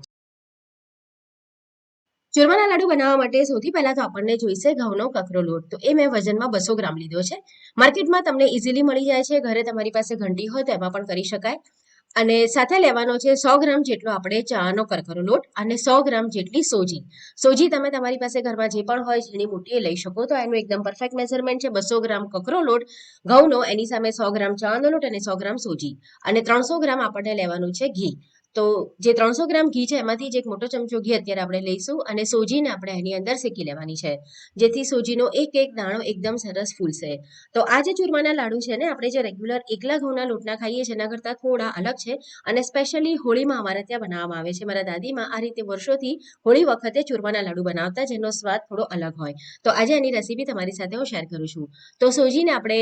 ચૂરમાના લાડુ બનાવવા માટે સૌથી પહેલા તો આપણને જોઈશે ઘઉંનો કકરો લોટ. તો એ મેં વજનમાં 200 ગ્રામ લીધો છે. માર્કેટમાં તમને ઇઝીલી મળી જાય છે. ઘરે તમારી પાસે ઘંટી હોય તો એમાં પણ કરી શકાય. અને સાથે લેવાનો છે 100 ગ્રામ જેટલો આપણે ચાનો કરકરો લોટ અને 100 ગ્રામ જેટલી સોજી. સોજી તમે તમારી પાસે ઘરમાં જે પણ હોય ઝીણી મોટી એ લઈ શકો. તો એનું એકદમ પરફેક્ટ મેઝરમેન્ટ છે 200 ગ્રામ કકરો લોટ ઘઉંનો, એની સામે 100 ગ્રામ ચાનો લોટ અને 100 ગ્રામ સોજી. અને 300 ગ્રામ આપણને લેવાનું છે ઘી. તો જે 300 ગ્રામ ઘી છે એમાંથી જ એક મોટો ચમચો ઘી અત્યારે આપણે લઈશું, અને સોજીને આપણે એની અંદર શેકી લેવાની છે, જેથી સોજીનો એક એક દાણો એકદમ સરસ ફૂલશે. તો આ જે ચૂરમાના લાડુ છે ને આપણે જે રેગ્યુલર એકલા ઘઉંના લોટના ખાઈએ છીએ એના કરતાં થોડા અલગ છે. અને સ્પેશિયલી હોળીમાં અમારે ત્યાં બનાવવામાં આવે છે. મારા દાદીમાં આ રીતે વર્ષોથી હોળી વખતે ચૂરમાના લાડુ બનાવતા, જેનો સ્વાદ થોડો અલગ હોય. તો આજે એની રેસીપી તમારી સાથે હું શેર કરું છું. તો સોજીને આપણે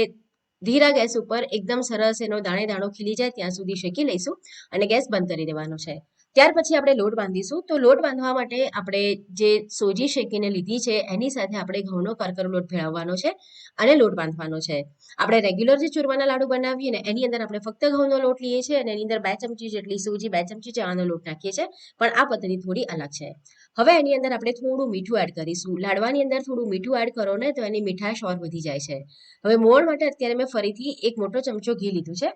ધીરા ગેસ ઉપર એકદમ સરસ એનો દાણે દાણો ખીલી જાય ત્યાં સુધી શેકી લઈશું અને ગેસ બંધ કરી દેવાનો છે. ત્યાર પછી આપણે લોટ બાંધીશું. તો લોટ બાંધવા માટે આપણે જે સોજી શેકીને લીધી છે એની સાથે આપણે ઘઉંનો કરકરો લોટ ભેળવવાનો છે અને લોટ બાંધવાનો છે. આપણે રેગ્યુલર જે ચૂરમાના લાડુ બનાવીએ ને એની અંદર આપણે ફક્ત ઘઉંનો લોટ લઈએ છીએ અને એની અંદર 2 ચમચી જેટલી સોજી, 2 ચમચી ચાનો લોટ નાખીએ છીએ. પણ આ પદ્ધતિ થોડી અલગ છે. હવે એની અંદર આપણે થોડું મીઠું એડ કરીશું. લાડવાની અંદર થોડું મીઠું એડ કરો ને તો એની મીઠાશ ઓર વધી જાય છે. હવે મોણ માટે અત્યારે મેં ફરીથી 1 મોટો ચમચો ઘી લીધું છે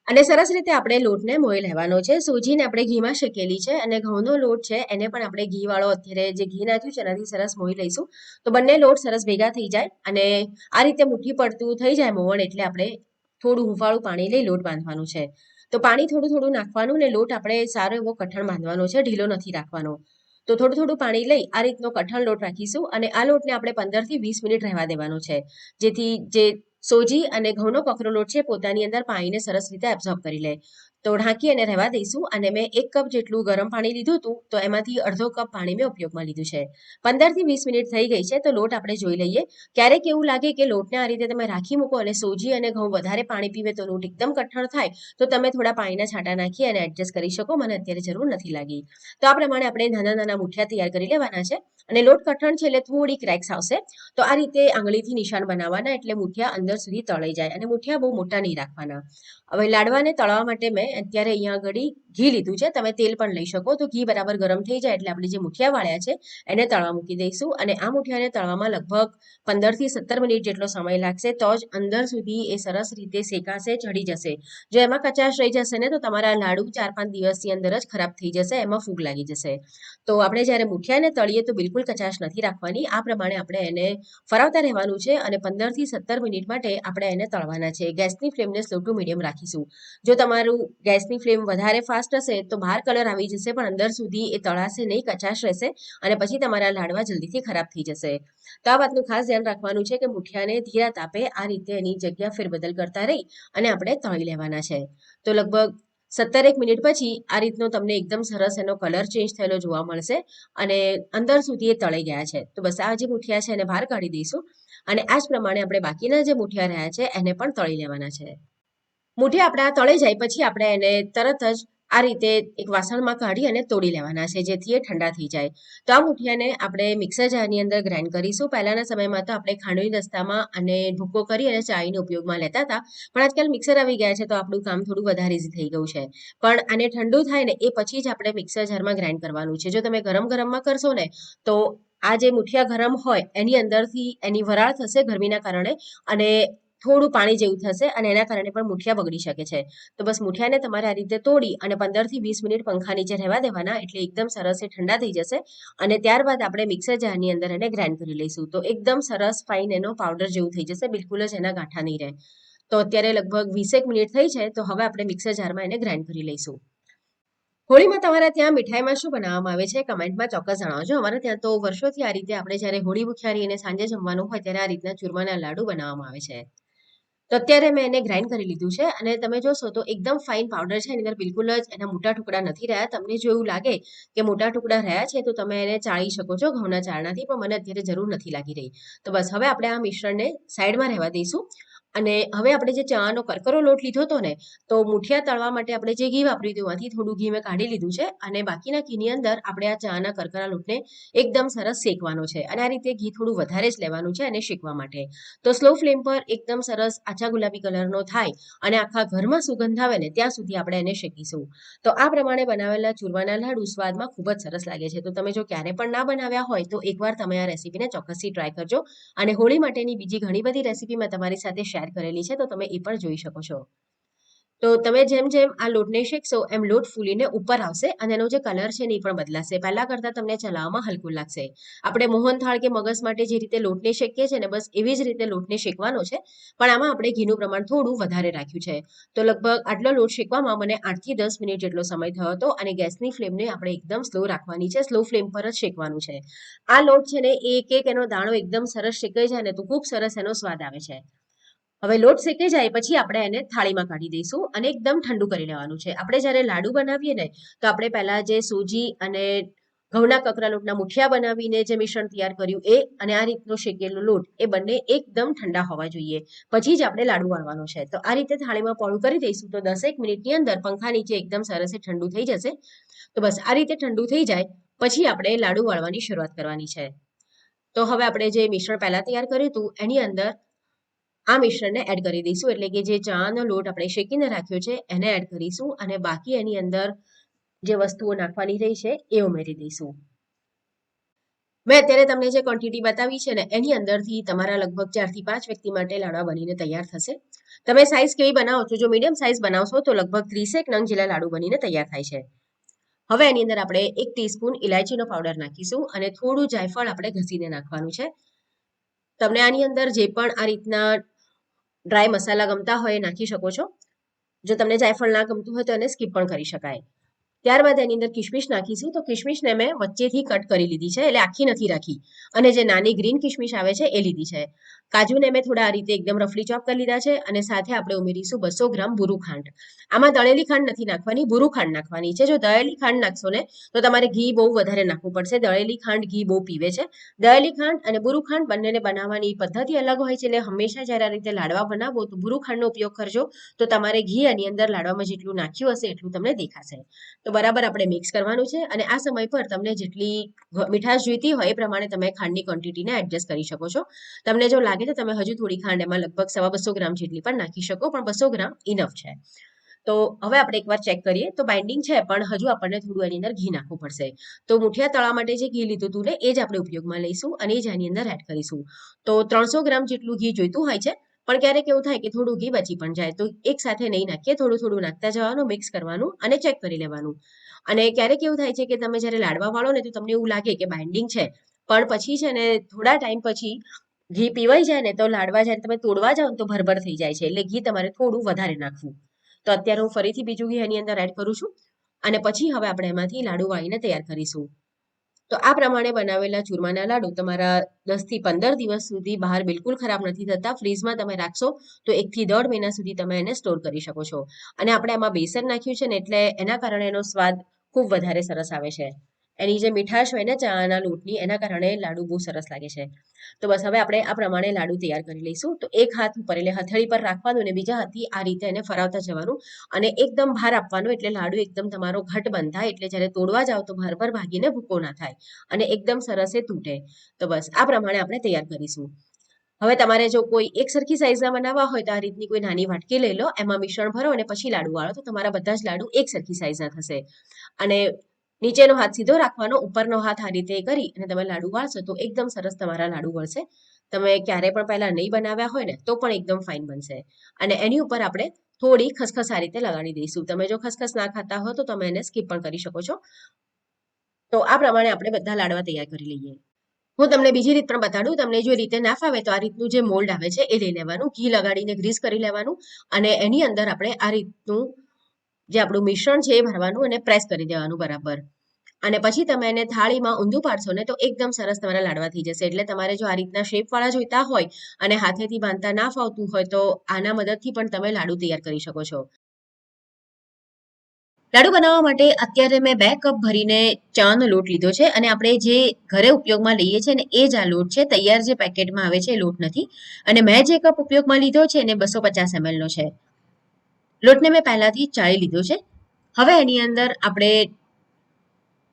અને સરસ રીતે આપણે લોટને મોઈ લેવાનો છે. સોજીને આપણે ઘીમાં શેકેલી છે અને ઘઉંનો લોટ છે એને પણ આપણે ઘીવાળો અત્યારે જે ઘી નાખ્યું છે એનાથી સરસ મોઈ લઈશું. તો બંને લોટ સરસ ભેગા થઈ જાય અને આ રીતે મુઠ્ઠી પડતું થઈ જાય મોવણ, એટલે આપણે થોડું હુંફાળું પાણી લઈ લોટ બાંધવાનું છે. તો પાણી થોડું થોડું નાખવાનું ને લોટ આપણે સારો એવો કઠણ બાંધવાનો છે, ઢીલો નથી રાખવાનો. તો થોડું થોડું પાણી લઈ આ રીતનો કઠણ લોટ રાખીશું અને આ લોટને આપણે 15 થી 20 મિનિટ રહેવા દેવાનો છે, જેથી જે સોજી અને ઘઉંનો કકરો લોટ છે પોતાની અંદર પાણીને સરસ રીતે એબ્ઝોર્બ કરી લે. તો ઢાંકી અને રહેવા દઈશું. અને મેં 1 કપ જેટલું ગરમ પાણી લીધું હતું, તો એમાંથી અડધો કપ પાણી મેં ઉપયોગમાં લીધું છે. 15 થી 20 મિનિટ થઈ ગઈ છે. તો લોટ આપણે જોઈ લઈએ. ક્યારેક એવું લાગે કે લોટને આ રીતે તમે રાખી મૂકો અને સોજી અને ઘઉં વધારે પાણી પીવે તો લોટ એકદમ કઠણ થાય, તો તમે થોડા પાણીના છાંટા નાખી અને એડજસ્ટ કરી શકો. મને અત્યારે જરૂર નથી લાગી. તો આ પ્રમાણે આપણે નાના નાના મુઠિયા તૈયાર કરી લેવાના છે. અને લોટ કઠણ છે એટલે થોડી ક્રેક્સ આવશે. તો આ રીતે આંગળીથી નિશાન બનાવવાના, એટલે મુઠિયા અંદર સુધી તળાઈ જાય. અને મુઠિયા બહુ મોટા નહીં રાખવાના. હવે લાડવાને તળવા માટે મેં અત્યારે અહીંયા આગળ ઘી લીધું છે, તમે તેલ પણ લઈ શકો. તો ઘી બરાબર ગરમ થઈ જાય એટલે આપણે જે મુઠિયા વાળ્યા છે એને તળવા મૂકી દઈશું. અને આ મુઠિયાને તળવામાં લગભગ 15 થી 17 મિનિટ જેટલો સમય લાગશે. તો જ અંદર સુધી એ સરસ રીતે શેકાશે, ચડી જશે. જો એમાં કચાશ રહી જશે ને તો તમારા લાડુ 4-5 દિવસની અંદર જ ખરાબ થઈ જશે, એમાં ફૂગ લાગી જશે. તો આપણે જ્યારે મુઠિયાને તળીએ તો બિલકુલ કચાશ નથી રાખવાની. આ પ્રમાણે આપણે એને ફરાવતા રહેવાનું છે અને 15 થી 17 મિનિટ માટે આપણે એને તળવાના છે. ગેસની ફ્લેમને સ્લો ટુ મીડિયમ રાખીશું. જો તમારું ગેસની ફ્લેમ વધારે ફાસ્ટ હશે તો બહાર કલર આવી જશે, પણ અંદર સુધી એ તળાશે નહીં, કચાશ રહેશે અને પછી તમારા લાડવા જલ્દીથી ખરાબ થઈ જશે. તો આ વાતનું ખાસ ધ્યાન રાખવાનું છે કે મુઠિયાને ધીરા તાપે આ રીતે એની જગ્યા ફેરબદલ કરતા રહી અને આપણે તળી લેવાના છે. તો લગભગ 17 મિનિટ પછી આ રીતનો તમને એકદમ સરસ એનો કલર ચેન્જ થયેલો જોવા મળશે અને અંદર સુધી એ તળાઈ ગયા છે. તો બસ આ જે મુઠિયા છે એને બહાર કાઢી દઈશું અને આ જ પ્રમાણે આપણે બાકીના જે મુઠિયા રહ્યા છે એને પણ તળી લેવાના છે. મુઠિયા આપણા તળાઈ જાય પછી આપણે એને તરત જ આ રીતે એક વાસણમાં કાઢી અને તોડી લેવાના છે, જેથી એ ઠંડા થઈ જાય. તો આ મુઠિયાને આપણે મિક્સર જારની અંદર ગ્રાઇન્ડ કરીશું. પહેલાના સમયમાં તો આપણે ખાંડણી દસ્તામાં અને ભૂકો કરી અને ચાળીને ઉપયોગમાં લેતા હતા, પણ આજકાલ મિક્સર આવી ગયા છે તો આપણું કામ થોડું વધારે ઇઝી થઈ ગયું છે. પણ આને ઠંડુ થાય ને એ પછી જ આપણે મિક્સર જારમાં ગ્રાઇન્ડ કરવાનું છે. જો તમે ગરમ ગરમમાં કરશો ને તો આ જે મુઠિયા ગરમ હોય એની અંદરથી એની વરાળ થશે ગરમીના કારણે અને થોડું પાણી જેવું થશે અને એના કારણે પણ મુઠિયા બગડી શકે છે. તો બસ મુઠિયાને તમારે આ રીતે તોડી અને 15 થી 20 મિનિટ પંખા નીચે રહેવા દેવાના, એટલે એકદમ સરસ એ ઠંડા થઈ જશે અને ત્યારબાદ આપણે મિક્સર જારની અંદર એને ગ્રાઇન્ડ કરી લઈશું. તો એકદમ સરસ ફાઇન એનો પાવડર જેવું થઈ જશે, બિલકુલ જ એના ગાંઠા નહીં રહે. તો અત્યારે લગભગ 20 મિનિટ થઈ છે, તો હવે આપણે મિક્સર જારમાં એને ગ્રાઇન્ડ કરી લઈશું. હોળીમાં તમારા ત્યાં મીઠાઈમાં શું બનાવવામાં આવે છે કમેન્ટમાં ચોક્કસ જણાવજો. અમારે ત્યાં તો વર્ષોથી આ રીતે આપણે જ્યારે હોળી ભૂખ્યારી અને સાંજે જમવાનું હોય ત્યારે આ રીતના ચૂરમાના લાડુ બનાવવામાં આવે છે. તો અત્યારે મેં એને ગ્રાઇન્ડ કરી લીધું છે અને તમે જોશો તો એકદમ ફાઇન પાવડર છે. એની અંદર બિલકુલ જ એના મોટા ટુકડા નથી રહ્યા. તમને જો એવું લાગે કે મોટા ટુકડા રહ્યા છે તો તમે એને ચાળી શકો છો ઘઉંના ચાળણાથી, પણ મને અત્યારે જરૂર નથી લાગી રહી. તો બસ હવે આપણે આ મિશ્રણને સાઈડમાં રહેવા દઈશું અને હવે આપણે જે ચણાનો કરકરો લોટ લીધો હતો ને, તો મુઠિયા તળવા માટે આપણે જે ઘી વાપર્યું હતું એમાંથી થોડું ઘી મેં કાઢી લીધું છે અને બાકીના ઘીની અંદર આપણે આ ચણાના કરકરા લોટને એકદમ સરસ શેકવાનો છે અને આ રીતે ઘી થોડું વધારે જ લેવાનું છે અને શેકવા માટે. તો સ્લો ફ્લેમ પર એકદમ સરસ આછા ગુલાબી કલરનો થાય અને આખા ઘરમાં સુગંધ આવે ને ત્યાં સુધી આપણે એને શેકીશું. તો આ પ્રમાણે બનાવેલા ચૂરમાના લાડુ સ્વાદમાં ખૂબ જ સરસ લાગે છે. તો તમે જો ક્યારે પણ ના બનાવ્યા હોય તો એકવાર તમે આ રેસીપીને ચોક્કસથી ટ્રાય કરજો અને હોળી માટેની બીજી ઘણી બધી રેસીપી મેં તમારી સાથે શેર કરેલી છે, તો તમે એ પણ જોઈ શકો છો. તો તમે જેમ જેમ આ લોટને શેકશો એમ લોટ ફૂલીને ઉપર આવશે અને એનો જે કલર છે ને એ પણ બદલાશે. પહેલા કરતાં તમને ચલાવવામાં હલકું લાગશે. આપણે મોહનથાળ કે મગસ માટે જે રીતે લોટને શેકીએ છીએ ને બસ એવી જ રીતે લોટને શેકવાનો છે, પણ આમાં આપણે ઘીનું પ્રમાણ થોડું વધારે રાખ્યું છે. તો લગભગ આટલો લોટ શેકવામાં મને 8 થી 10 મિનિટ જેટલો સમય થયો હતો અને ગેસની ફ્લેમને આપણે એકદમ સ્લો રાખવાની છે, સ્લો ફ્લેમ પર જ શેકવાનું છે. આ લોટ છે ને એક એક એનો દાણો એકદમ સરસ શેકાઈ જાય ને તો ખૂબ સરસ એનો સ્વાદ આવે છે. હવે લોટ શેકાઈ જાય પછી આપણે એને થાળીમાં કાઢી દઈશું અને એકદમ ઠંડુ કરી લેવાનું છે. આપણે જ્યારે લાડુ બનાવીએ ને તો આપણે પહેલા જે સૂજી અને ઘઉંના કકરા લોટના મુઠિયા બનાવીને જે મિશ્રણ તૈયાર કર્યું એ અને આ રીતનો શેકેલો લોટ એ બંને એકદમ ઠંડા હોવા જોઈએ, પછી જ આપણે લાડુ વાળવાનો છે. તો આ રીતે થાળીમાં પોળું કરી દઈશું તો 10 મિનિટની અંદર પંખા નીચે એકદમ સરસ ઠંડુ થઈ જશે. તો બસ આ રીતે ઠંડુ થઈ જાય પછી આપણે લાડુ વાળવાની શરૂઆત કરવાની છે. તો હવે આપણે જે મિશ્રણ પહેલા તૈયાર કર્યું હતું એની અંદર આ મિશ્રણને એડ કરી દઈશું, એટલે કે જે ચણાનો લોટ આપણે શેકીને રાખ્યો છે એને એડ કરીશું અને બાકી એની અંદર જે વસ્તુઓ નાખવાની રહી છે એ ઉમેરી દઈશું. મેં અત્યારે તમને જે ક્વોન્ટિટી બતાવી છે ને એની અંદરથી તમારા લગભગ 4 થી 5 વ્યક્તિ માટે લાડવા બનીને તૈયાર થશે. તમે સાઈઝ કેવી બનાવો છો? જો મીડિયમ સાઈઝ બનાવશો તો લગભગ 30 નંગ જેટલા લાડુ બનીને તૈયાર થાય છે. હવે એની અંદર આપણે 1 ટીસ્પૂન ઇલાયચીનો પાવડર નાખીશું અને થોડું જાયફળ આપણે ઘસીને નાખવાનું છે. તમને આની અંદર જે પણ આ રીતના ડ્રાય મસાલા ગમતા હોય એ નાખી શકો છો. જો તમને જાયફળ ના ગમતું હોય તો એને સ્કીપ પણ કરી શકાય. ત્યારબાદ એની અંદર કિશમિશ નાખીશું. તો કિશમિશને મેં વચ્ચેથી કટ કરી લીધી છે, એટલે આખી નથી રાખી અને જે નાની ગ્રીન કિશમિશ આવે છે એ લીધી છે. કાજુને મેં થોડા આ રીતે એકદમ રફલી ચોપ કરી લીધા છે અને સાથે આપણે ઉમેરીશું 200 ગ્રામ ભૂરું ખાંડ. આમાં દળેલી ખાંડ નથી નાખવાની, ભૂરું ખાંડ નાખવાની છે. જો દળેલી ખાંડ નાખશો ને તો તમારે ઘી બહુ વધારે નાખવું પડશે. દળેલી ખાંડ ઘી બહુ પીવે છે. દળેલી ખાંડ અને ભૂરું ખાંડ બંનેને બનાવવાની પદ્ધતિ અલગ હોય છે, એટલે હંમેશા જ્યારે આ રીતે લાડવા બનાવો તો ભૂરું ખાંડનો ઉપયોગ કરજો. તો તમારે ઘી આની અંદર લાડવામાં જેટલું નાખ્યું હશે એટલું તમને દેખાશે. તો બરાબર આપણે મિક્સ કરવાનું છે અને આ સમય પર તમને જેટલી મીઠાશ જોઈતી હોય એ પ્રમાણે તમે ખાંડની ક્વોન્ટિટીને એડજસ્ટ કરી શકો છો. તમને જો લાગે તો તમે હજુ થોડી ખાંડ એમાં લગભગ 250 ગ્રામ જેટલી પણ નાખી શકો, પણ 200 ગ્રામ ઇનફ છે. તો હવે આપણે એકવાર ચેક કરીએ તો બાઇન્ડિંગ છે પણ હજુ આપણને થોડું એની અંદર ઘી નાખવું પડશે. તો મુઠિયા તળવા માટે જે ઘી લીધું હતું ને એ જ આપણે ઉપયોગમાં લઈશું અને એ જ આની અંદર એડ કરીશું. તો 300 ગ્રામ જેટલું ઘી જોઈતું હોય છે, પણ ક્યારેક એવું થાય કે થોડું ઘી બચી પણ જાય, તો એક સાથે નહીં નાખીએ, થોડું થોડું નાખતા જવાનું, મિક્સ કરવાનું અને ચેક કરી લેવાનું. અને ક્યારેક એવું થાય છે કે તમે જ્યારે લાડવા વાળો ને તો તમને એવું લાગે કે બાઇન્ડિંગ છે, પણ પછી છે ને થોડા ટાઈમ પછી ઘી પીવાઈ જાય ને તો લાડવા જ્યારે તમે તોડવા જાઓ ને તો ભરભર થઈ જાય છે, એટલે ઘી તમારે થોડું વધારે નાખવું. તો અત્યારે હું ફરીથી બીજું ઘી એની અંદર એડ કરું છું અને પછી હવે આપણે એમાંથી લાડુ વાળીને તૈયાર કરીશું. તો આ પ્રમાણે બનાવેલા ચૂરમાના લાડુ તમારા 10 થી 15 દિવસ સુધી બહાર બિલકુલ ખરાબ નથી થતા. ફ્રીઝમાં તમે રાખશો તો 1 થી 1.5 મહિના સુધી તમે એને સ્ટોર કરી શકો છો. અને આપણે આમાં બેસન નાખ્યું છે ને એટલે એના કારણે એનો સ્વાદ ખૂબ વધારે સરસ આવે છે. એની જે મીઠાશ હોય ને ચાના લોટની, એના કારણે લાડુ બહુ સરસ લાગે છે. તો બસ હવે આપણે આ પ્રમાણે લાડુ તૈયાર કરી લઈશું. તો એક હાથ ઉપર એટલે હથેળી પર રાખવાનું અને બીજા હાથથી આ રીતે એને ફરાવતા જવાનું અને એકદમ ભાર આપવાનું, એટલે લાડુ એકદમ તમારો ઘટ બંધાય, એટલે જ્યારે તોડવા જાવ તો ભર ભાગીને ભૂકો ના થાય અને એકદમ સરસ એ તૂટે. તો બસ આ પ્રમાણે આપણે તૈયાર કરીશું. હવે તમારે જો કોઈ એક સરખી સાઈઝના બનાવવા હોય તો આ રીતની કોઈ નાની વાટકી લઈ લો, એમાં મિશ્રણ ભરો અને પછી લાડુ વાળો, તો તમારા બધા જ લાડુ એક સરખી સાઈઝના થશે. અને નીચેનો હાથ સીધો રાખવાનો, ઉપરનો હાથ આ રીતે કરી અને તમે લાડુ વાળશો તો એકદમ સરસ તમારા લાડુ વળશે. તમે ક્યારે પણ પહેલા નહીં બનાવ્યા હોય ને તો પણ એકદમ ફાઇન બનશે. અને એની ઉપર આપણે થોડી ખસખસ આ રીતે લગાડી દઈશું. તમે જો ખસખસ ના ખાતા હો તો તમે એને સ્કીપ પણ કરી શકો છો. તો આ પ્રમાણે આપણે બધા લાડવા તૈયાર કરી લઈએ. હું તમને બીજી રીત પણ બતાડું. તમને જો એ રીતે ના ફાવે તો આ રીતનું જે મોલ્ડ આવે છે એ લઈ લેવાનું, ઘી લગાડીને ગ્રીસ કરી લેવાનું અને એની અંદર આપણે આ રીતનું જે આપણું મિશ્રણ છે એ ભરવાનું અને પ્રેસ કરી દેવાનું બરાબર. અને પછી તમે એને થાળીમાં ઊંધું પાડશો ને તો એકદમ સરસ તમારા લાડવા થઈ જશે. એટલે તમારે જો આ રીતના શેપવાળા જોઈતા હોય અને હાથેથી બાંધતા ના ફાવતું હોય તો આના મદદથી પણ તમે લાડુ તૈયાર કરી શકો છો. લાડુ બનાવવા માટે અત્યારે મેં 2 કપ ભરીને ચાનો લોટ લીધો છે અને આપણે જે ઘરે ઉપયોગમાં લઈએ છીએ ને એ જ આ લોટ છે. તૈયાર જે પેકેટમાં આવે છે એ લોટ નથી. અને મેં જે કપ ઉપયોગમાં લીધો છે ને 250 ml નો છે. લોટને મેં પહેલાથી ચાળી લીધો છે. હવે એની અંદર આપણે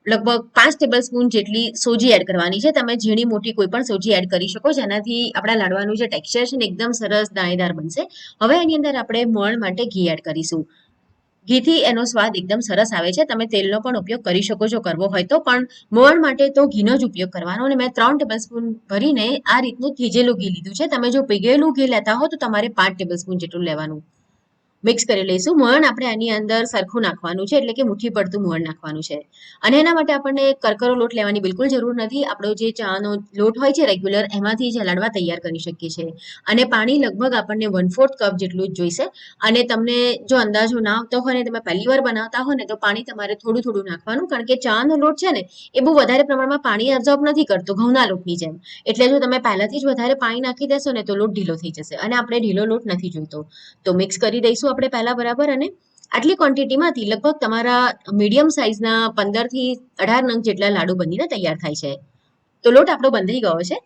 લગભગ 5 ટેબલસ્પૂન જેટલી સોજી એડ કરવાની છે. તમે ઝીણી મોટી કોઈ પણ સોજી એડ કરી શકો, જેનાથી આપણા લાડવાનું જે ટેક્સચર છે ને એકદમ સરસ દાણેદાર બનશે. હવે એની અંદર આપણે મોણ માટે ઘી એડ કરીશું. ઘીથી એનો સ્વાદ એકદમ સરસ આવે છે. તમે તેલનો પણ ઉપયોગ કરી શકો છો કરવો હોય તો, પણ મોણ માટે તો ઘીનો જ ઉપયોગ કરવાનો. અને મેં 3 ટેબલસ્પૂન ભરીને આ રીતનું થીજેલું ઘી લીધું છે. તમે જો પીગળેલું ઘી લેતા હો તો તમારે 5 ટેબલસ્પૂન જેટલું લેવાનું. મિક્સ કરી લઈશું. મોણ આપણે આની અંદર સરખું નાખવાનું છે, એટલે કે મુઠ્ઠી પડતું મોણ નાખવાનું છે. અને એના માટે આપણને કરકરો લોટ લેવાની બિલકુલ જરૂર નથી. આપણો જે ચાનો લોટ હોય છે રેગ્યુલર, એમાંથી જ લાડવા તૈયાર કરી શકીએ છીએ. અને પાણી લગભગ આપણને 1/4 કપ જેટલું જ જોઈશે. અને તમને જો અંદાજો ના આવતો હોય ને તમે પહેલી વાર બનાવતા હોય ને તો પાણી તમારે થોડું થોડું નાખવાનું, કારણ કે ચાનો લોટ છે ને એ બહુ વધારે પ્રમાણમાં પાણી એબ્ઝોર્બ નથી કરતો ઘઉંના લોટની જેમ. એટલે જો તમે પહેલાથી જ વધારે પાણી નાખી દેશો ને તો લોટ ઢીલો થઈ જશે અને આપણે ઢીલો લોટ નથી જોઈતો. તો મિક્સ કરી દઈશું આપણે પહેલા બરાબર. અને આટલી ક્વોન્ટિટીમાંથી લગભગ તમારા મીડિયમ સાઇઝના 15 થી 18 નંગ જેટલા લાડુ બનીને તૈયાર થાય છે. તો લોટ આપણો બંધાઈ ગયો છે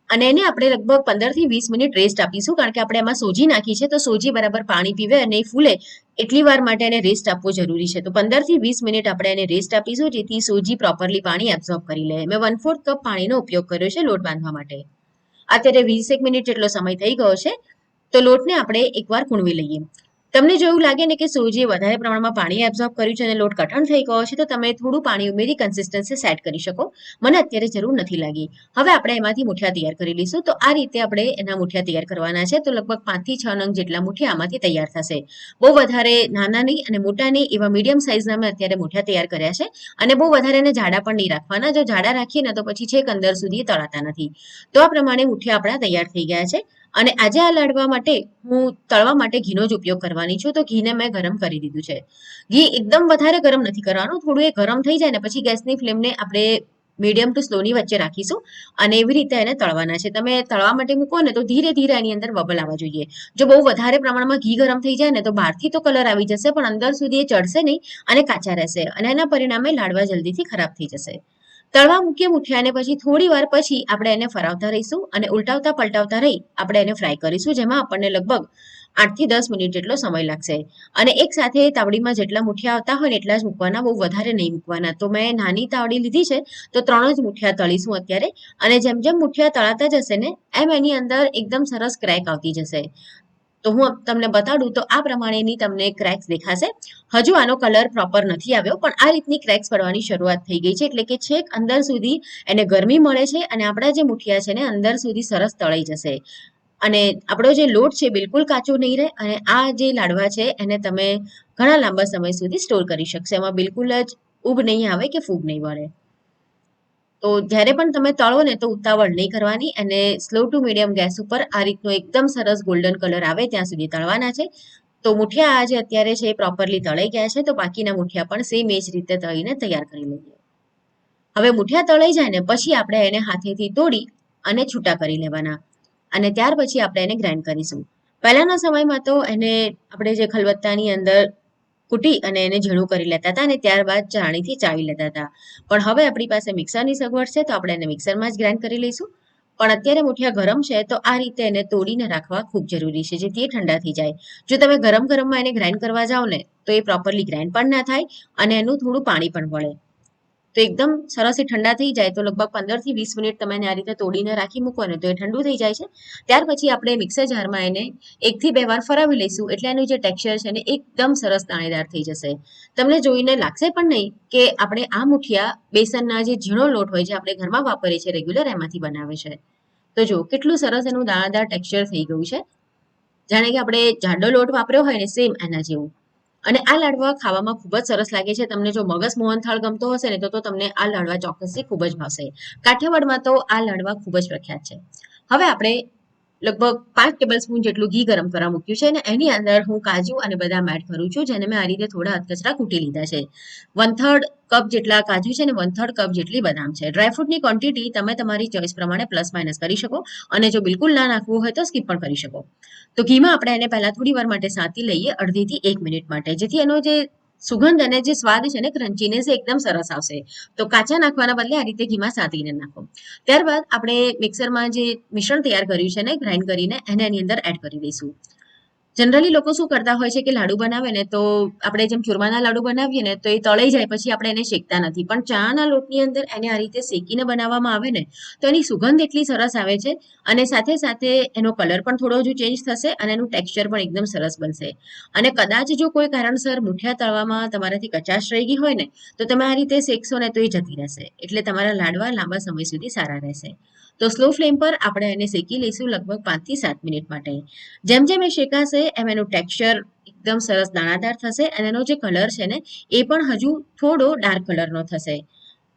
અને એને આપણે લગભગ 15 થી 20 મિનિટ રેસ્ટ આપીશું, કારણ કે આપણે એમાં સોજી નાખી છે તો સોજી બરાબર પાણી પીવે અને એ ફૂલે એટલી વાર માટે એને રેસ્ટ આપવો જરૂરી છે. તો 15 થી 20 મિનિટ આપણે એને રેસ્ટ આપીશું, જેથી સોજી પ્રોપરલી પાણી એબ્ઝોર્બ કરી લે. મેં 1/4 કપ પાણીનો ઉપયોગ કર્યો છે લોટ બાંધવા માટે. અત્યારે 20 મિનિટ જેટલો સમય થઈ ગયો છે. તો લોટને આપણે એકવાર કૂણવી લઈએ. તમને જો એવું લાગે ને કે સોજીએ વધારે પ્રમાણમાં પાણી એબ્ઝોર્બ કર્યું છે અને લોટ કઠણ થઈ ગયો છે તો તમે થોડું પાણી ઉમેરી કન્સિસ્ટન્સી સેટ કરી શકો. મને અત્યારે જરૂર નથી લાગી. હવે આપણે એમાંથી મુઠિયા તૈયાર કરી લઈશું. તો આ રીતે આપણે એના મુઠિયા તૈયાર કરવાના છે. તો લગભગ 5 થી 6 નંગ જેટલા મુઠિયા આમાંથી તૈયાર થશે. બહુ વધારે નાના નહીં અને મોટા નહીં, એવા મીડિયમ સાઇઝના મેં અત્યારે મુઠિયા તૈયાર કર્યા છે. અને બહુ વધારે એને જાડા પણ નહીં રાખવાના. જો જાડા રાખીએ ને તો પછી છેક અંદર સુધી તળાતા નથી. તો આ પ્રમાણે મુઠિયા આપણા તૈયાર થઈ ગયા છે. અને આજે આ લાડવા માટે હું તળવા માટે ઘીનો જ ઉપયોગ કરવાની છું. તો ઘીને મેં ગરમ કરી દીધું છે. ઘી એકદમ વધારે ગરમ નથી કરવાનું. થોડું એ ગરમ થઈ જાય ને પછી ગેસની ફ્લેમને આપણે મીડિયમ ટુ સ્લોની વચ્ચે રાખીશું અને એવી રીતે એને તળવાના છે. તમે તળવા માટે મૂકો ને તો ધીરે ધીરે એની અંદર બબલ આવવા જોઈએ. જો બહુ વધારે પ્રમાણમાં ઘી ગરમ થઈ જાય ને તો બહારથી તો કલર આવી જશે પણ અંદર સુધી એ ચડશે નહીં અને કાચા રહેશે અને એના પરિણામે લાડવા જલ્દીથી ખરાબ થઈ જશે. તળવા મૂકીએ મુઠિયાને પછી થોડી વાર પછી આપણે એને ફરાવતા રહીશું અને ઉલટાવતા પલટાવતા રહી આપણે એને ફ્રાય કરીશું, જેમાં આપણને લગભગ 8 થી 10 મિનિટ જેટલો સમય લાગશે. અને એક સાથે તાવડીમાં જેટલા મુઠિયા આવતા હોય ને એટલા જ મૂકવાના, બહુ વધારે નહીં મૂકવાના. તો મેં નાની તાવડી લીધી છે તો 3 જ મુઠિયા તળીશું અત્યારે. અને જેમ જેમ મુઠિયા તળાતા જશે ને એમ એની અંદર એકદમ સરસ ક્રેક આવતી જશે. તો હું તમને બતાડું તો આ પ્રમાણેની તમને ક્રેક્સ દેખાશે. હજુ આનો કલર પ્રોપર નથી આવ્યો, પણ આ રીતની ક્રેક્સ પડવાની શરૂઆત થઈ ગઈ છે, એટલે કે છેક અંદર સુધી એને ગરમી મળે છે અને આપણા જે મુઠિયા છે ને અંદર સુધી સરસ તળાઈ જશે. અને આપણો જે લોટ છે બિલકુલ કાચો નહીં રહે, અને આ જે લાડવા છે એને તમે ઘણા લાંબા સમય સુધી સ્ટોર કરી શકશો. એમાં બિલકુલ જ ઉબ નહીં આવે કે ફૂગ નહીં વળે. તો જ્યારે પણ તમે તળો ને તો ઉતાવળ નહીં કરવાની, અને સ્લો ટુ મીડિયમ ગેસ ઉપર આ રીતનો એકદમ સરસ ગોલ્ડન કલર આવે ત્યાં સુધી તળવાના છે. તો મુઠિયા આ જે અત્યારે છે એ પ્રોપરલી તળાઈ ગયા છે, તો બાકીના મુઠિયા પણ સેમ એ જ રીતે તળીને તૈયાર કરી લઈએ. હવે મુઠિયા તળાઈ જાય ને પછી આપણે એને હાથેથી તોડી અને છૂટા કરી લેવાના, અને ત્યાર પછી આપણે એને ગ્રાઇન્ડ કરીશું. પહેલાના સમયમાં તો એને આપણે જે ખલબત્તાની અંદર કૂટી અને એને ઝીણું કરી લેતા હતા, અને ત્યારબાદ ચાળણીથી ચાળી લેતા હતા. પણ હવે આપણી પાસે મિક્સરની સગવડ છે, તો આપણે એને મિક્સરમાં જ ગ્રાઇન્ડ કરી લઈશું. પણ અત્યારે મુઠિયા ગરમ છે, તો આ રીતે એને તોડીને રાખવા ખૂબ જરૂરી છે, જેથી એ ઠંડા થઈ જાય. જો તમે ગરમ ગરમમાં એને ગ્રાઇન્ડ કરવા જાઓ ને તો એ પ્રોપરલી ગ્રાઇન્ડ પણ ના થાય, અને એનું થોડું પાણી પણ વળે. તો એકદમ સરસ એ ઠંડા થઈ જાય તો લગભગ 15 થી 20 મિનિટ તમે એને આ રીતે તોડીને રાખી મૂકો ને તો એ ઠંડુ થઈ જાય છે. ત્યાર પછી આપણે મિક્સર જારમાં એને 1 થી 2 વાર ફરાવી લઈશું, એટલે એનું જે ટેક્સચર છે ને એકદમ સરસ દાણેદાર થઈ જશે. તમને જોઈને લાગશે પણ નહીં કે આપણે આ મુઠિયા બેસનના જે ઝીણો લોટ હોય, જે આપણે ઘરમાં વાપરીએ છીએ રેગ્યુલર, એમાંથી બનાવે છે. તો જો કેટલું સરસ એનું દાણાદાર ટેક્સચર થઈ ગયું છે, જાણે કે આપણે જાડો લોટ વાપર્યો હોય ને સેમ એના જેવું. અને આ લાડવા ખાવામાં ખૂબ જ સરસ લાગે છે. તમને જો મગજ મોહનથાળ ગમતો હશે ને તો તમને આ લાડવા ચોક્કસથી ખૂબ જ ભાવશે. કાઠિયાવાડમાં તો આ લાડવા ખૂબ જ પ્રખ્યાત છે. હવે આપણે લગભગ 5 ટેબલ સ્પૂન જેટલું ઘી ગરમ કરવા મૂક્યું છે, અને એની અંદર હું કાજુ અને બદામ એડ કરું છું, જેને મેં આ રીતે થોડા અધકચરા કૂટી લીધા છે. 1/3 કપ જેટલા કાજુ છે, અને 1/3 કપ જેટલી બદામ છે. ડ્રાયફ્રૂટની ક્વોન્ટિટી તમે તમારી ચોઈસ પ્રમાણે પ્લસ માઇનસ કરી શકો, અને જો બિલકુલ ના નાખવું હોય તો સ્કીપ પણ કરી શકો. તો ઘીમાં આપણે એને પહેલા થોડી વાર માટે સાંતી લઈએ, 1/2 થી 1 મિનિટ માટે, જેથી એનો જે સુગંધ અને જે સ્વાદ છે ને ક્રન્ચીનેસ એકદમ સરસ આવશે. તો કાચા નાખવાના બદલે આ રીતે ઘીમાં સાંતીને નાખો. ત્યારબાદ આપણે મિક્સરમાં જે મિશ્રણ તૈયાર કર્યું છે ને ગ્રાઇન્ડ કરીને એને એની અંદર એડ કરી દઈશું. જનરલી લોકો શું કરતા હોય છે કે લાડુ બનાવે ને તો આપણે જેમ ચૂરમાના લાડુ બનાવીએ ને તો એ તળાઈ જાય પછી આપણે એને શેકતા નથી, પણ ચાના લોટની અંદર એને આ રીતે શેકીને બનાવવામાં આવે ને તો એની સુગંધ એટલી સરસ આવે છે, અને સાથે સાથે એનો કલર પણ થોડો હજુ ચેન્જ થશે, અને એનું ટેક્સચર પણ એકદમ સરસ બનશે. અને કદાચ જો કોઈ કારણસર મુઠિયા તળવામાં તમારાથી કચાશ રહી ગઈ હોય ને તો તમે આ રીતે શેકશો ને તો એ જતી રહેશે, એટલે તમારા લાડવા લાંબા સમય સુધી સારા રહેશે. તો સ્લો ફ્લેમ પર આપણે એને શેકી લઈશું લગભગ 5 થી 7 મિનિટ માટે. જેમ જેમ એ શેકાશે એમ એનું ટેક્સચર એકદમ સરસ દાણાદાર થશે, અને એનો જે કલર છે ને એ પણ હજુ થોડો ડાર્ક કલરનો થશે.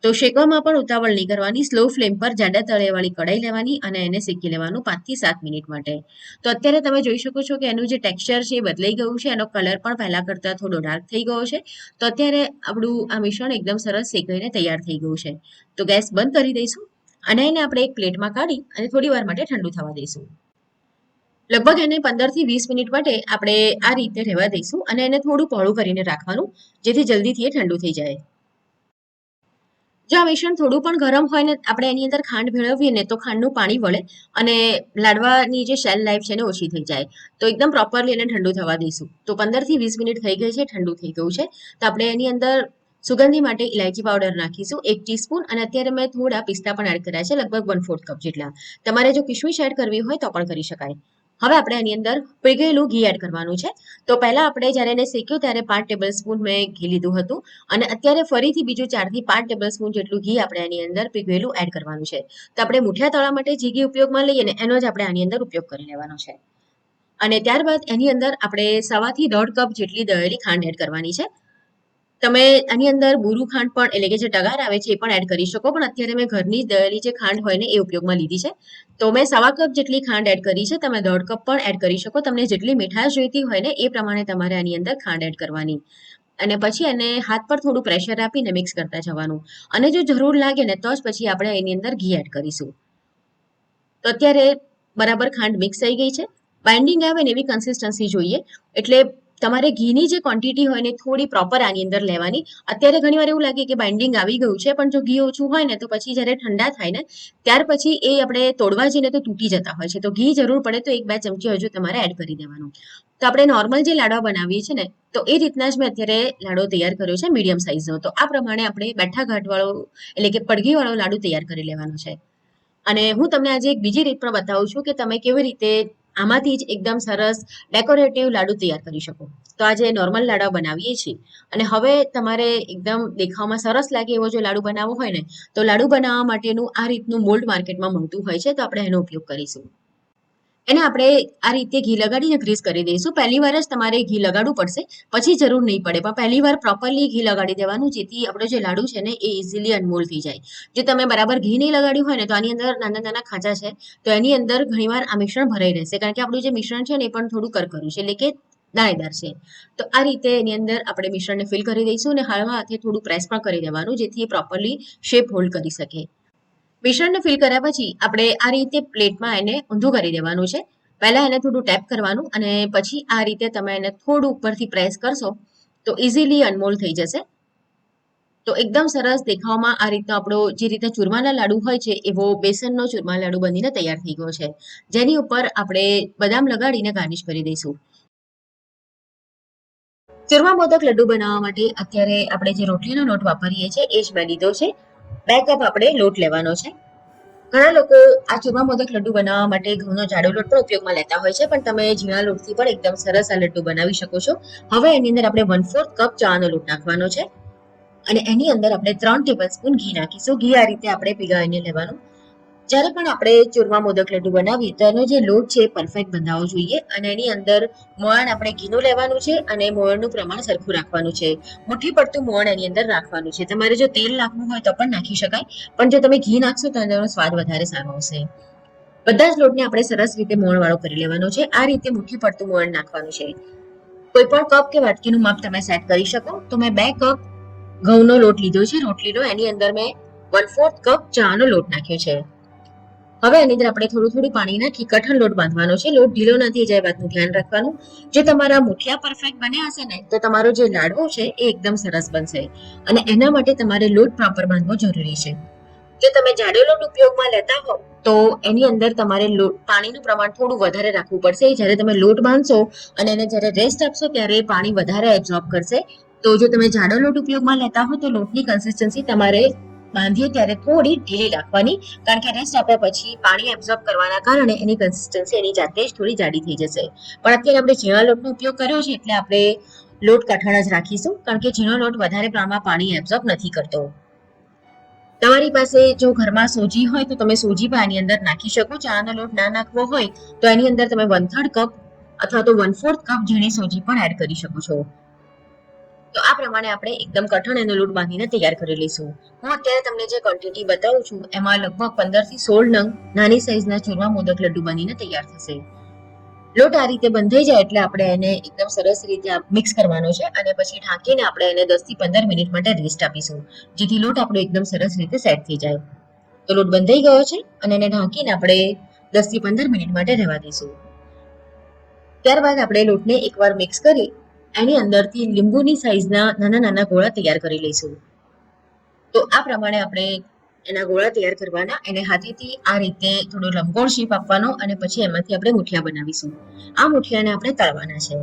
તો શેકવામાં પણ ઉતાવળ નહીં કરવાની, સ્લો ફ્લેમ પર જાડા તળિયાવાળી કઢાઈ લેવાની અને એને શેકી લેવાનું 5 થી 7 મિનિટ માટે. તો અત્યારે તમે જોઈ શકો છો કે એનું જે ટેક્સચર છે એ બદલાઈ ગયું છે, એનો કલર પણ પહેલા કરતાં થોડો ડાર્ક થઈ ગયો છે. તો અત્યારે આપણું આ મિશ્રણ એકદમ સરસ શેકાઈને તૈયાર થઈ ગયું છે. તો ગેસ બંધ કરી દઈશું, અને એને આપણે એક પ્લેટમાં કાઢી અને થોડી વાર માટે ઠંડુ થવા દઈશું. લગભગ એને 15 થી 20 મિનિટ માટે આપણે આ રીતે રહેવા દઈશું, અને એને થોડું પહોળું કરીને રાખવાનું, જેથી જલ્દીથી એ ઠંડુ થઈ જાય. જો આ મિશ્રણ થોડું પણ ગરમ હોય ને આપણે એની અંદર ખાંડ ભેળવીએ ને તો ખાંડનું પાણી વળે અને લાડવાની જે શેલ લાઈફ છે ને ઓછી થઈ જાય. તો એકદમ પ્રોપરલી એને ઠંડુ થવા દઈશું. તો 15 થી 20 મિનિટ થઈ ગઈ છે, ઠંડુ થઈ ગયું છે. તો આપણે એની અંદર સુગંધી માટે ઇલાયચી પાવડર નાખીશું 1 ટીસ્પૂન, અને અત્યારે મેં થોડા પિસ્તા પણ એડ કર્યા છે, લગભગ 1/4 કપ જેટલા. તમારે જો કિશમિશ એડ કરવી હોય તો પણ કરી શકાય. હવે આપણે એની અંદર પીગળેલું ઘી એડ કરવાનું છે. તો પહેલા આપણે જ્યારે એને શેક્યું ત્યારે 5 ટેબલ સ્પૂન મેં ઘી લીધું હતું, અને અત્યારે ફરીથી બીજું 4 થી 5 ટેબલ સ્પૂન જેટલું ઘી આપણે એની અંદર પીગળેલું એડ કરવાનું છે. તો આપણે મુઠિયા તળવા માટે જે ઘી ઉપયોગમાં લઈએ ને એનો જ આપણે આની અંદર ઉપયોગ કરી લેવાનો છે. અને ત્યારબાદ એની અંદર આપણે 1.5 થી 1.5 કપ જેટલી દળેલી ખાંડ એડ કરવાની છે. તમે આની અંદર બુરુ ખાંડ પણ, એટલે કે જે ટગાર આવે છે એ પણ એડ કરી શકો, પણ અત્યારે મેં ઘરની જ દળેલી જે ખાંડ હોય ને એ ઉપયોગમાં લીધી છે. તો મેં 1.25 કપ જેટલી ખાંડ એડ કરી છે. તમે 1.5 કપ પણ એડ કરી શકો, તમને જેટલી મીઠાશ જોઈતી હોય ને એ પ્રમાણે તમારે આની અંદર ખાંડ એડ કરવાની. અને પછી એને હાથ પર થોડું પ્રેશર આપીને મિક્સ કરતા જવાનું, અને જો જરૂર લાગે ને તો જ પછી આપણે એની અંદર ઘી એડ કરીશું. તો અત્યારે બરાબર ખાંડ મિક્સ થઈ ગઈ છે. બાઇન્ડિંગ આવે ને એવી કન્સિસ્ટન્સી જોઈએ, એટલે તમારે ઘીની જે ક્વોન્ટિટી હોય ને થોડી પ્રોપર આની અંદર લેવાની. અત્યારે ઘણીવાર એવું લાગે કે બાઇન્ડિંગ આવી ગયું છે, પણ જો ઘી ઓછું હોય ને તો પછી જ્યારે ઠંડા થાય ને ત્યાર પછી એ આપણે તોડવા જઈને તો તૂટી જતા હોય છે. તો ઘી જરૂર પડે તો 1-2 ચમચી હજુ તમારે એડ કરી દેવાનું. તો આપણે નોર્મલ જે લાડવા બનાવીએ છીએ ને તો એ રીતના જ મેં અત્યારે લાડો તૈયાર કર્યો છે, મીડિયમ સાઇઝનો. તો આ પ્રમાણે આપણે બેઠા ઘાટવાળો, એટલે કે પડઘીવાળો લાડુ તૈયાર કરી લેવાનો છે. અને હું તમને આજે એક બીજી રીત પણ બતાવું છું કે તમે કેવી રીતે આમાંથી જ એકદમ સરસ ડેકોરેટિવ લાડુ તૈયાર કરી શકો. તો આજે નોર્મલ લાડવા બનાવીએ છીએ અને હવે તમારે એકદમ દેખાવમાં સરસ લાગે એવો જો લાડુ બનાવવો હોય ને તો લાડુ બનાવવા માટેનું આ રીતનું મોલ્ડ માર્કેટમાં મળતું હોય છે, તો આપણે એનો ઉપયોગ કરીશું. એને આપણે આ રીતે ઘી લગાડીને ગ્રીસ કરી દઈશું. પહેલી વાર જ તમારે ઘી લગાડવું પડશે, પછી જરૂર નહીં પડે, પણ પહેલી વાર પ્રોપરલી ઘી લગાડી દેવાનું, જેથી આપણો જે લાડુ છે ને એ ઇઝીલી અનમોલ્ડ થઈ જાય. જો તમે બરાબર ઘી નહીં લગાડ્યું હોય ને તો આની અંદર નાના નાના ખાંચા છે, તો એની અંદર ઘણીવાર આ મિશ્રણ ભરાઈ રહેશે, કારણ કે આપણું જે મિશ્રણ છે ને એ પણ થોડું કરકરું છે, એટલે કે દાણેદાર છે. તો આ રીતે એની અંદર આપણે મિશ્રણને ફિલ કરી દઈશું અને હળવા હાથે થોડું પ્રેસ પણ કરી દેવાનું, જેથી એ પ્રોપરલી શેપ હોલ્ડ કરી શકે. મિશ્રણને ફિલ કર્યા પછી આપણે આ રીતે પ્લેટમાં એને ઊંધું કરી દેવાનું છે. પહેલા એને થોડું ટેપ કરવાનું અને પછી આ રીતે તમે એને થોડું ઉપરથી પ્રેસ કરશો તો ઇઝીલી અનમોલ્ડ થઈ જશે. તો એકદમ સરસ દેખાવમાં આ રીતનો આપણો જે રીતે ચૂરમાના લાડુ હોય છે એવો બેસનનો ચૂરમા લાડુ બનીને તૈયાર થઈ ગયો છે, જેની ઉપર આપણે બદામ લગાડીને ગાર્નિશ કરી દઈશું. ચૂરમા મોદક લડ્ડુ બનાવવા માટે અત્યારે આપણે જે રોટલીનો લોટ વાપરીએ છીએ એ જ મેં લીધો છે. 2 કપ આપણે લોટ લેવાનો છે. ઘણા લોકો આ ચૂરમા મોદક લડ્ડુ બનાવવા માટે ઘઉંનો જાડો લોટ પણ ઉપયોગમાં લેતા હોય છે, પણ તમે ઝીણા લોટથી પણ એકદમ સરસ આ લડ્ડુ બનાવી શકો છો. હવે એની અંદર આપણે 1/4 કપ ચણાનો લોટ નાખવાનો છે અને એની અંદર આપણે 3 ટેબલસ્પૂન ઘી નાખીશું. ઘી આ રીતે આપણે પીગાળીને લેવાનું. જ્યારે પણ આપણે ચૂરમા મોદક લડ્ડુ બનાવીએ તો એનો જે લોટ છે પરફેક્ટ બંધાવવો જોઈએ અને એની અંદર મોણ આપણે ઘીનું લેવાનું છે અને મોણનું પ્રમાણ સરખું રાખવાનું છે. મુઠ્ઠી પડતું મોણ એની અંદર રાખવાનું છે. તમારે જો તેલ નાખવું હોય તો પણ નાખી શકાય, પણ જો તમે ઘી નાખશો તો એનો સ્વાદ વધારે સારો આવશે. બધા જ લોટને આપણે સરસ રીતે મોણવાળો કરી લેવાનો છે. આ રીતે મુઠ્ઠી પડતું મોણ નાખવાનું છે. કોઈ પણ કપ કે વાટકીનું માપ તમે સેટ કરી શકો. તો મેં 2 કપ ઘઉંનો લોટ લીધો છે રોટલીનો, એની અંદર મેં 1/4 કપ ચણાનો લોટ નાખ્યો છે. હવે એની અંદર આપણે થોડું પાણી નાખી કઠણ લોટ બાંધવાનો છે. લોટ ઢીલો નથી જાય વાતનું ધ્યાન રાખવાનું. જો તમારા મુઠિયા પરફેક્ટ બન્યા હશે ને તો તમારો જે લાડવો છે એ એકદમ સરસ બનશે અને એના માટે તમારે લોટ પ્રોપર બાંધવો જરૂરી છે. જો તમે જાડો લોટ ઉપયોગમાં લેતા હો તો એની અંદર તમારે પાણીનું પ્રમાણ થોડું વધારે રાખવું પડશે. જ્યારે તમે લોટ બાંધશો અને એને જ્યારે રેસ્ટ આપશો ત્યારે પાણી વધારે એબ્ઝોર્બ કરશે. તો જો તમે જાડો લોટ ઉપયોગમાં લેતા હો તો લોટની કન્સિસ્ટન્સી તમારે બાંધીએ ત્યારે થોડી ઢીલી રાખવાની, કારણ કે રેસ્ટ આપ્યા પછી પાણી એબ્ઝોર્બ કરવાના કારણે એની કન્સિસ્ટન્સી એની જાતે જ થોડી જાડી થઈ જશે. પણ અત્યારે આપણે ઝીણા લોટનો ઉપયોગ કર્યો છે એટલે આપણે લોટ કઠણ જ રાખીશું, કારણ કે ઝીણો લોટ વધારે પ્રમાણમાં પાણી એબ્ઝોર્બ નથી કરતો. તમારી પાસે જો ઘરમાં સોજી હોય તો તમે સોજી પણ આની અંદર નાખી શકો. ચણાનો લોટ ના નાખવો હોય તો એની અંદર તમે 1/3 કપ અથવા તો 1/4 કપ ઝીણી સોજી પણ એડ કરી શકો છો. તો આ પ્રમાણે આપણે એકદમ કઠણ એનો લોટ બાંધીને તૈયાર કરી લઈશું. હું અત્યારે તમને જે ક્વોન્ટિટી બતાવું છું એમાં લગભગ 15 થી 16 નંગ નાની સાઈઝના ચૂરમા મોદક લડ્ડુ બનીને તૈયાર થશે. લોટ આ રીતે બંધાઈ જાય એટલે આપણે એને એકદમ સરસ રીતે મિક્સ કરવાનો છે અને પછી ઢાંકીને આપણે એને 10 થી 15 મિનિટ માટે રેસ્ટ આપીશું, જેથી લોટ આપણો એકદમ સરસ રીતે સેટ થઈ જાય. તો લોટ બંધાઈ ગયો છે અને એને ઢાંકીને આપણે 10 થી 15 મિનિટ માટે રહેવા દઈશું. ત્યારબાદ આપણે લોટને એકવાર મિક્સ કરી એની અંદરથી લીંબુની સાઈઝના નાના નાના ગોળા તૈયાર કરી લઈશું. તો આ પ્રમાણે આપણે એના ગોળા તૈયાર કરવાના. એને હાથેથી આ રીતે થોડો લંબગોળ શેપ આપવાનો અને પછી એમાંથી આપણે મુઠિયા બનાવીશું. આ મુઠિયાને આપણે તળવાના છે.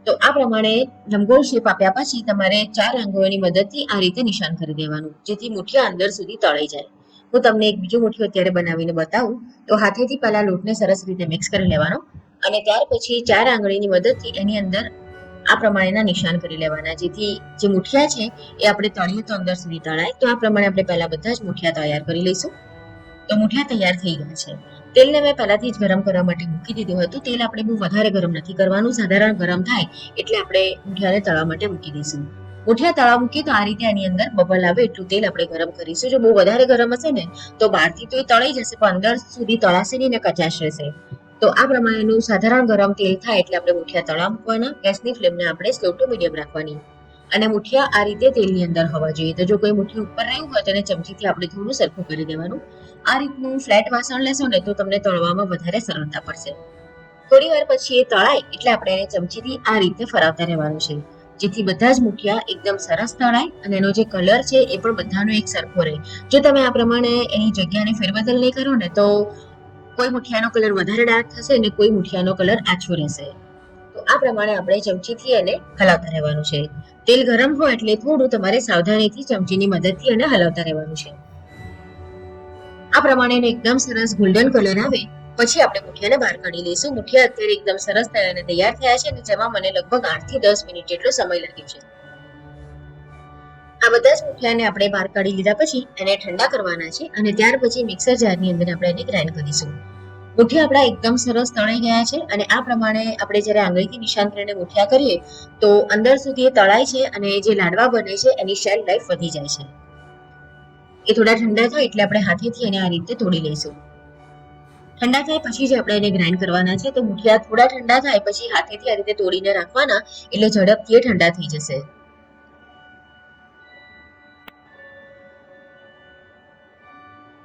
તો આ પ્રમાણે લંબગોળ શેપ આપ્યા પછી તમારે 4 આંગળીઓની મદદથી આ રીતે નિશાન કરી દેવાનું, જેથી મુઠિયા અંદર સુધી તળાઈ જાય. હું તમને એક બીજો મુઠિયો અત્યારે બનાવીને બતાવું. તો હાથેથી પહેલા લોટને સરસ રીતે મિક્સ કરી લેવાનો અને ત્યાર પછી 4 આંગળીની મદદથી એની અંદર આ પ્રમાણેના નિશાન કરી લેવાના, જેથી જે મુઠિયા છે એ આપણે તળીએ તો અંદર સુધી તળાય. તો આ પ્રમાણે આપણે પહેલા બધા જ મુઠિયા તૈયાર કરી લઈશું. તો મુઠિયા તૈયાર થઈ ગયા છે. તેલને મેં પહેલાથી જ ગરમ કરવા માટે મૂકી દીધું હતું. તેલ આપણે બહુ વધારે ગરમ નથી કરવાનું, સાધારણ ગરમ થાય એટલે આપણે મુઠિયાને તળવા માટે મૂકી દઈશું. મુઠિયા તળવા મૂકીએ તો આ રીતે આની અંદર બબલ આવે એટલું તેલ આપણે ગરમ કરીશું. જો બહુ વધારે ગરમ હશે ને તો બહારથી તો એ તળાઈ જશે પણ અંદર સુધી તળાશે નહીં ને કચાશ રહેશે. તો આ પ્રમાણેનું સાધારણ ગરમ તેલ થાય એટલે આપણે મુઠિયા તળવા મૂકવાના. ગેસની ફ્લેમને આપણે સ્લો ટુ મીડિયમ રાખવાની અને મુઠિયા આ રીતે તેલની અંદર હોવા જોઈએ. તો જો કોઈ મુઠ્ઠી ઉપર રહ્યું હોય તો એને ચમચીથી આપણે થોડું સરખું કરી દેવાનું. આ રીતનું ફ્લેટ વાસણ લેશો ને તો તમને તળવામાં વધારે સરળતા પડશે. થોડી વાર પછી એ તળાય એટલે આપણે એને ચમચીથી આ રીતે ફરાવતા રહેવાનું છે, જેથી બધા જ મુઠિયા એકદમ સરસ તળાય અને એનો જે કલર છે એ પણ બધાનો એક સરખો રહે. જો તમે આ પ્રમાણે એની જગ્યાને ફેરબદલ નહીં કરો ને તો કોઈ મુઠિયાનો કલર વધારે ડાર્ક થશે અને કોઈ મુઠિયાનો કલર આછો રહેશે. તો આ પ્રમાણે આપણે ચમચીથી એને હલાવતા રહેવાનું છે. તેલ ગરમ હોય એટલે થોડું તમારે સાવધાનીથી ચમચીની મદદથી એને હલાવતા રહેવાનું છે. આ પ્રમાણે એકદમ સરસ ગોલ્ડન કલર આવે પછી આપણે મુઠિયાને બહાર કાઢી લઈશું. મુઠિયા અત્યારે એકદમ સરસ તૈયાર થયા છે અને જેમાં મને લગભગ 8 થી 10 મિનિટ જેટલો સમય લાગ્યો છે. આ બધા જ મુઠિયાને આપણે બહાર કાઢી લીધા પછી એને ઠંડા કરવાના છે અને ત્યાર પછી મિક્સર જારની અંદર આપણે એને ગ્રાઇન્ડ કરીશું. મુઠિયા આપણા એકદમ સરસ તળાઈ ગયા છે અને આ પ્રમાણે આપણે જ્યારે આંગળીથી નિશાન કરીને મુઠિયા કરીએ તો અંદર સુધી એ તળાય છે અને જે લાડવા બને છે એની શેલ લાઈફ વધી જાય છે. એ થોડા ઠંડા થાય એટલે આપણે હાથેથી એને આ રીતે તોડી લઈશું. ઠંડા થાય પછી જ આપણે એને ગ્રાઇન્ડ કરવાના છે. તો મુઠિયા થોડા ઠંડા થાય પછી હાથેથી આ રીતે તોડીને રાખવાના એટલે ઝડપથી એ ઠંડા થઈ જશે.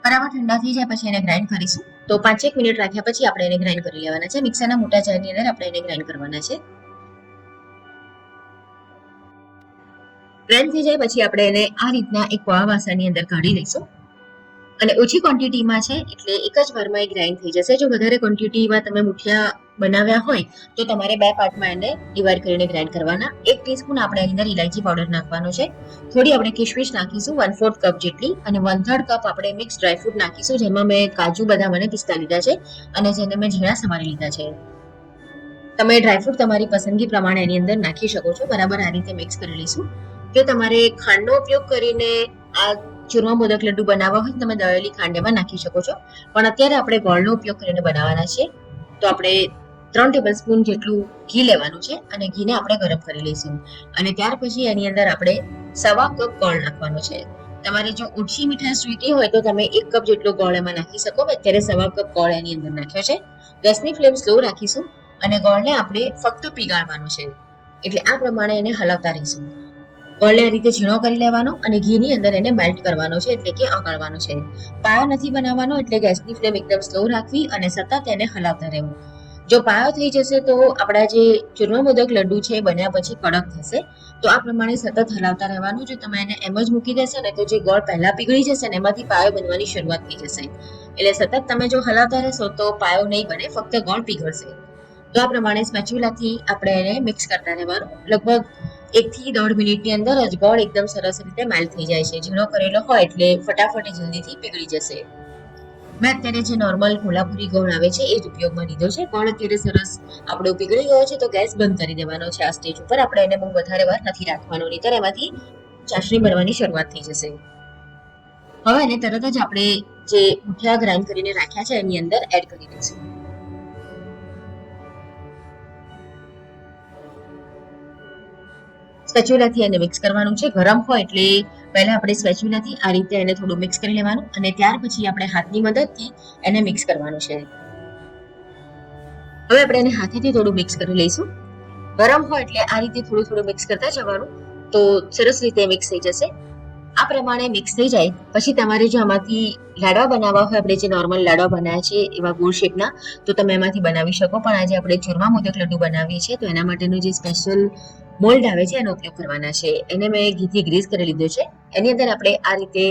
બરાબર ઠંડા થઈ જાય પછી એને ગ્રાઇન્ડ કરીશું. તો 5-1 મિનિટ રાખ્યા પછી આપણે એને ગ્રાઇન્ડ કરી લેવાના છે. મિક્સરના મોટા જારની અંદર આપણે એને ગ્રાઇન્ડ કરવાના છે. ગ્રાઇન્ડ થઈ જાય પછી આપણે એને આ રીતના એક પોળા વાસણની અંદર કાઢી લઈશું. અને ઓછી ક્વોન્ટિટીમાં છે એટલે એક જ વારમાં એ ગ્રાઇન્ડ થઈ જશે. જો વધારે ક્વોન્ટિટીમાં તમે મુઠિયા બનાવ્યા હોય તો તમારે 2 પાર્ટમાં એને ડિવાઈડ કરીને ગ્રાઇન્ડ કરવાના. 1 ટીસ્પૂન આપણે એની અંદર ઇલાયચી પાવડર નાખવાનો છે. થોડી આપણે કિશમિશ નાખીશું 1/4 કપ જેટલી અને 1/3 કપ આપણે મિક્સ ડ્રાયફ્રૂટ નાખીશું. જેમાં મેં કાજુ, બદામ અને પિસ્તા લીધા છે અને જેને મેં ઝીણા સમારી લીધા છે. તમે ડ્રાયફ્રૂટ તમારી પસંદગી પ્રમાણે એની અંદર નાખી શકો છો. બરાબર આ રીતે મિક્સ કરી લઈશું. જો તમારે ખાંડનો ઉપયોગ કરીને આ ચૂરમા મોદક લડ્ડુ બનાવવા હોય તમે દળેલી ખાંડ એમાં નાખી શકો છો, પણ અત્યારે આપણે ગોળનો ઉપયોગ કરીને બનાવવાના છે. તો આપણે 3 ટેબલસ્પૂન જેટલું ઘી લેવાનું છે અને ઘીને આપણે ગરમ કરી લઈશું અને ત્યાર પછી એની અંદર આપણે 1/4 કપ ગોળ નાખવાનો છે. તમારે જો ઓછી મીઠાશ જોઈતી હોય તો તમે 1 કપ જેટલો ગોળ એમાં નાખી શકો. અત્યારે 1/4 કપ ગોળ એની અંદર નાખ્યો છે. ગેસની ફ્લેમ સ્લો રાખીશું અને ગોળને આપણે ફક્ત પીગાળવાનો છે એટલે આ પ્રમાણે એને હલાવતા રહીશું. ગોળને આ રીતે ઝીણો કરી લેવાનો અને ઘીની અંદર એને મેલ્ટ કરવાનો છે એટલે કે ઓગાળવાનો છે. પાયો નથી બનાવવાનો એટલે ગેસની ફ્લેમ એકદમ સ્લો રાખવી અને સતત એને હલાવતા રહેવું. જો પાયો થઈ જશે તો આપણા જે ચૂરમા મોદક લડ્ડુ છે બન્યા પછી કડક થશે. તો આ પ્રમાણે સતત હલાવતા રહેવાનું. જો તમે એને એમ જ મૂકી દેશો ને તો જે ગોળ પહેલા પીગળી જશે ને એમાંથી પાયો બનવાની શરૂઆત થઈ જશે. એટલે સતત તમે જો હલાવતા રહેશો તો પાયો નહીં બને, ફક્ત ગોળ પીગળશે. તો આ પ્રમાણે સ્પેચ્યુલાથી આપણે એને મિક્સ કરતા રહેવાનું. લગભગ 1 થી 1.5 મિનિટની અંદર જ ગોળ એકદમ સરસ રીતે મેલ્ટ થઈ જાય છે. ઝીણો કરેલો હોય એટલે ફટાફટ જલ્દીથી પીગળી જશે. મેં અત્યારે જે નોર્મલ કોલ્હાપુરી ગોળ આવે છે એ જ ઉપયોગમાં લીધો છે. ગોળ અત્યારે સરસ આપણો પીગળી ગયો છે તો ગેસ બંધ કરી દેવાનો છે. આ સ્ટેજ ઉપર આપણે એને બહુ વધારે વાર નથી રાખવાનો, નહીંતર એમાંથી ચાસણી બનવાની શરૂઆત થઈ જશે. હવે એને તરત જ આપણે જે મુઠિયા ગ્રાઇન્ડ કરીને રાખ્યા છે એની અંદર એડ કરી દઈશું. સ્પેચ્યુલાથી એને મિક્સ કરવાનું છે. ગરમ હોય એટલે પહેલા આપણે સ્પેચ્યુલાથી આ રીતે એને થોડું મિક્સ કરી લેવાનું અને ત્યાર પછી આપણે હાથની મદદથી એને મિક્સ કરવાનું છે. હવે આપણે એને હાથેથી થોડું મિક્સ કરી લઈશું. ગરમ હોય એટલે આ રીતે થોડું થોડું મિક્સ કરતા જવાનું તો સરસ રીતે મિક્સ થઈ જશે. આ પ્રમાણે મિક્સ થઈ જાય પછી તમારે જો આમાંથી લાડવા બનાવવા હોય, આપણે જે નોર્મલ લાડવા બનાવ્યા છે એવા ગોળ શેપના, તો તમે એમાંથી બનાવી શકો. પણ આજે આપણે ચૂરમા મોદક લડ્ડુ બનાવીએ છીએ તો એના માટેનું જે સ્પેશિયલ મોલ્ડ આવે છે એનો ઉપયોગ કરવાના છે. એને મેં ઘીથી ગ્રીસ કરી લીધો છે. એની અંદર આપણે આ રીતે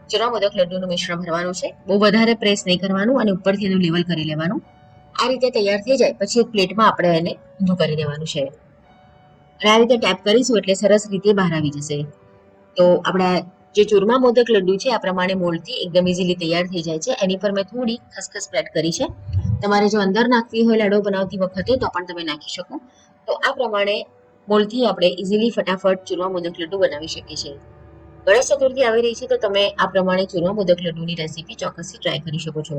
ચૂરમા મોદક લડ્ડુનું મિશ્રણ ભરવાનું છે. બહુ વધારે પ્રેસ નહીં કરવાનું અને ઉપરથી એનું લેવલ કરી લેવાનું. આ રીતે તૈયાર થઈ જાય પછી એક પ્લેટમાં આપણે એને ઊંધું કરી દેવાનું છે અને આ રીતે ટેપ કરીશું એટલે સરસ રીતે બહાર આવી જશે. તો આપણા જે ચૂરમા મોદક લડ્ડુ છે આ પ્રમાણે મોલ્ડથી એકદમ ઇઝીલી તૈયાર થઈ જાય છે. એની પર મેં થોડી ખસખસ સ્પ્રેડ કરી છે. તમારે જો અંદર નાખવી હોય લાડવો બનાવતી વખતે તો પણ તમે નાખી શકો. તો આ પ્રમાણે મોલ્ડથી આપણે ઇઝીલી ફટાફટ ચૂરમા મોદક લડ્ડુ બનાવી શકીએ છીએ. ગણેશ ચતુર્થી આવી રહી છે તો તમે આ પ્રમાણે ચૂરમા મોદક લડ્ડુની રેસીપી ચોક્કસથી ટ્રાય કરી શકો છો.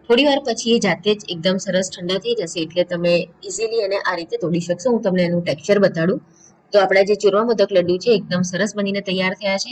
થોડી વાર પછી એ જાતે જ એકદમ સરસ ઠંડા થઈ જશે એટલે તમે ઇઝીલી એને આ રીતે તોડી શકશો. હું તમને એનું ટેક્સચર બતાડું તો આપણા જે ચૂરમા મોદક લડ્ડુ છે એકદમ સરસ બનીને તૈયાર થયા છે.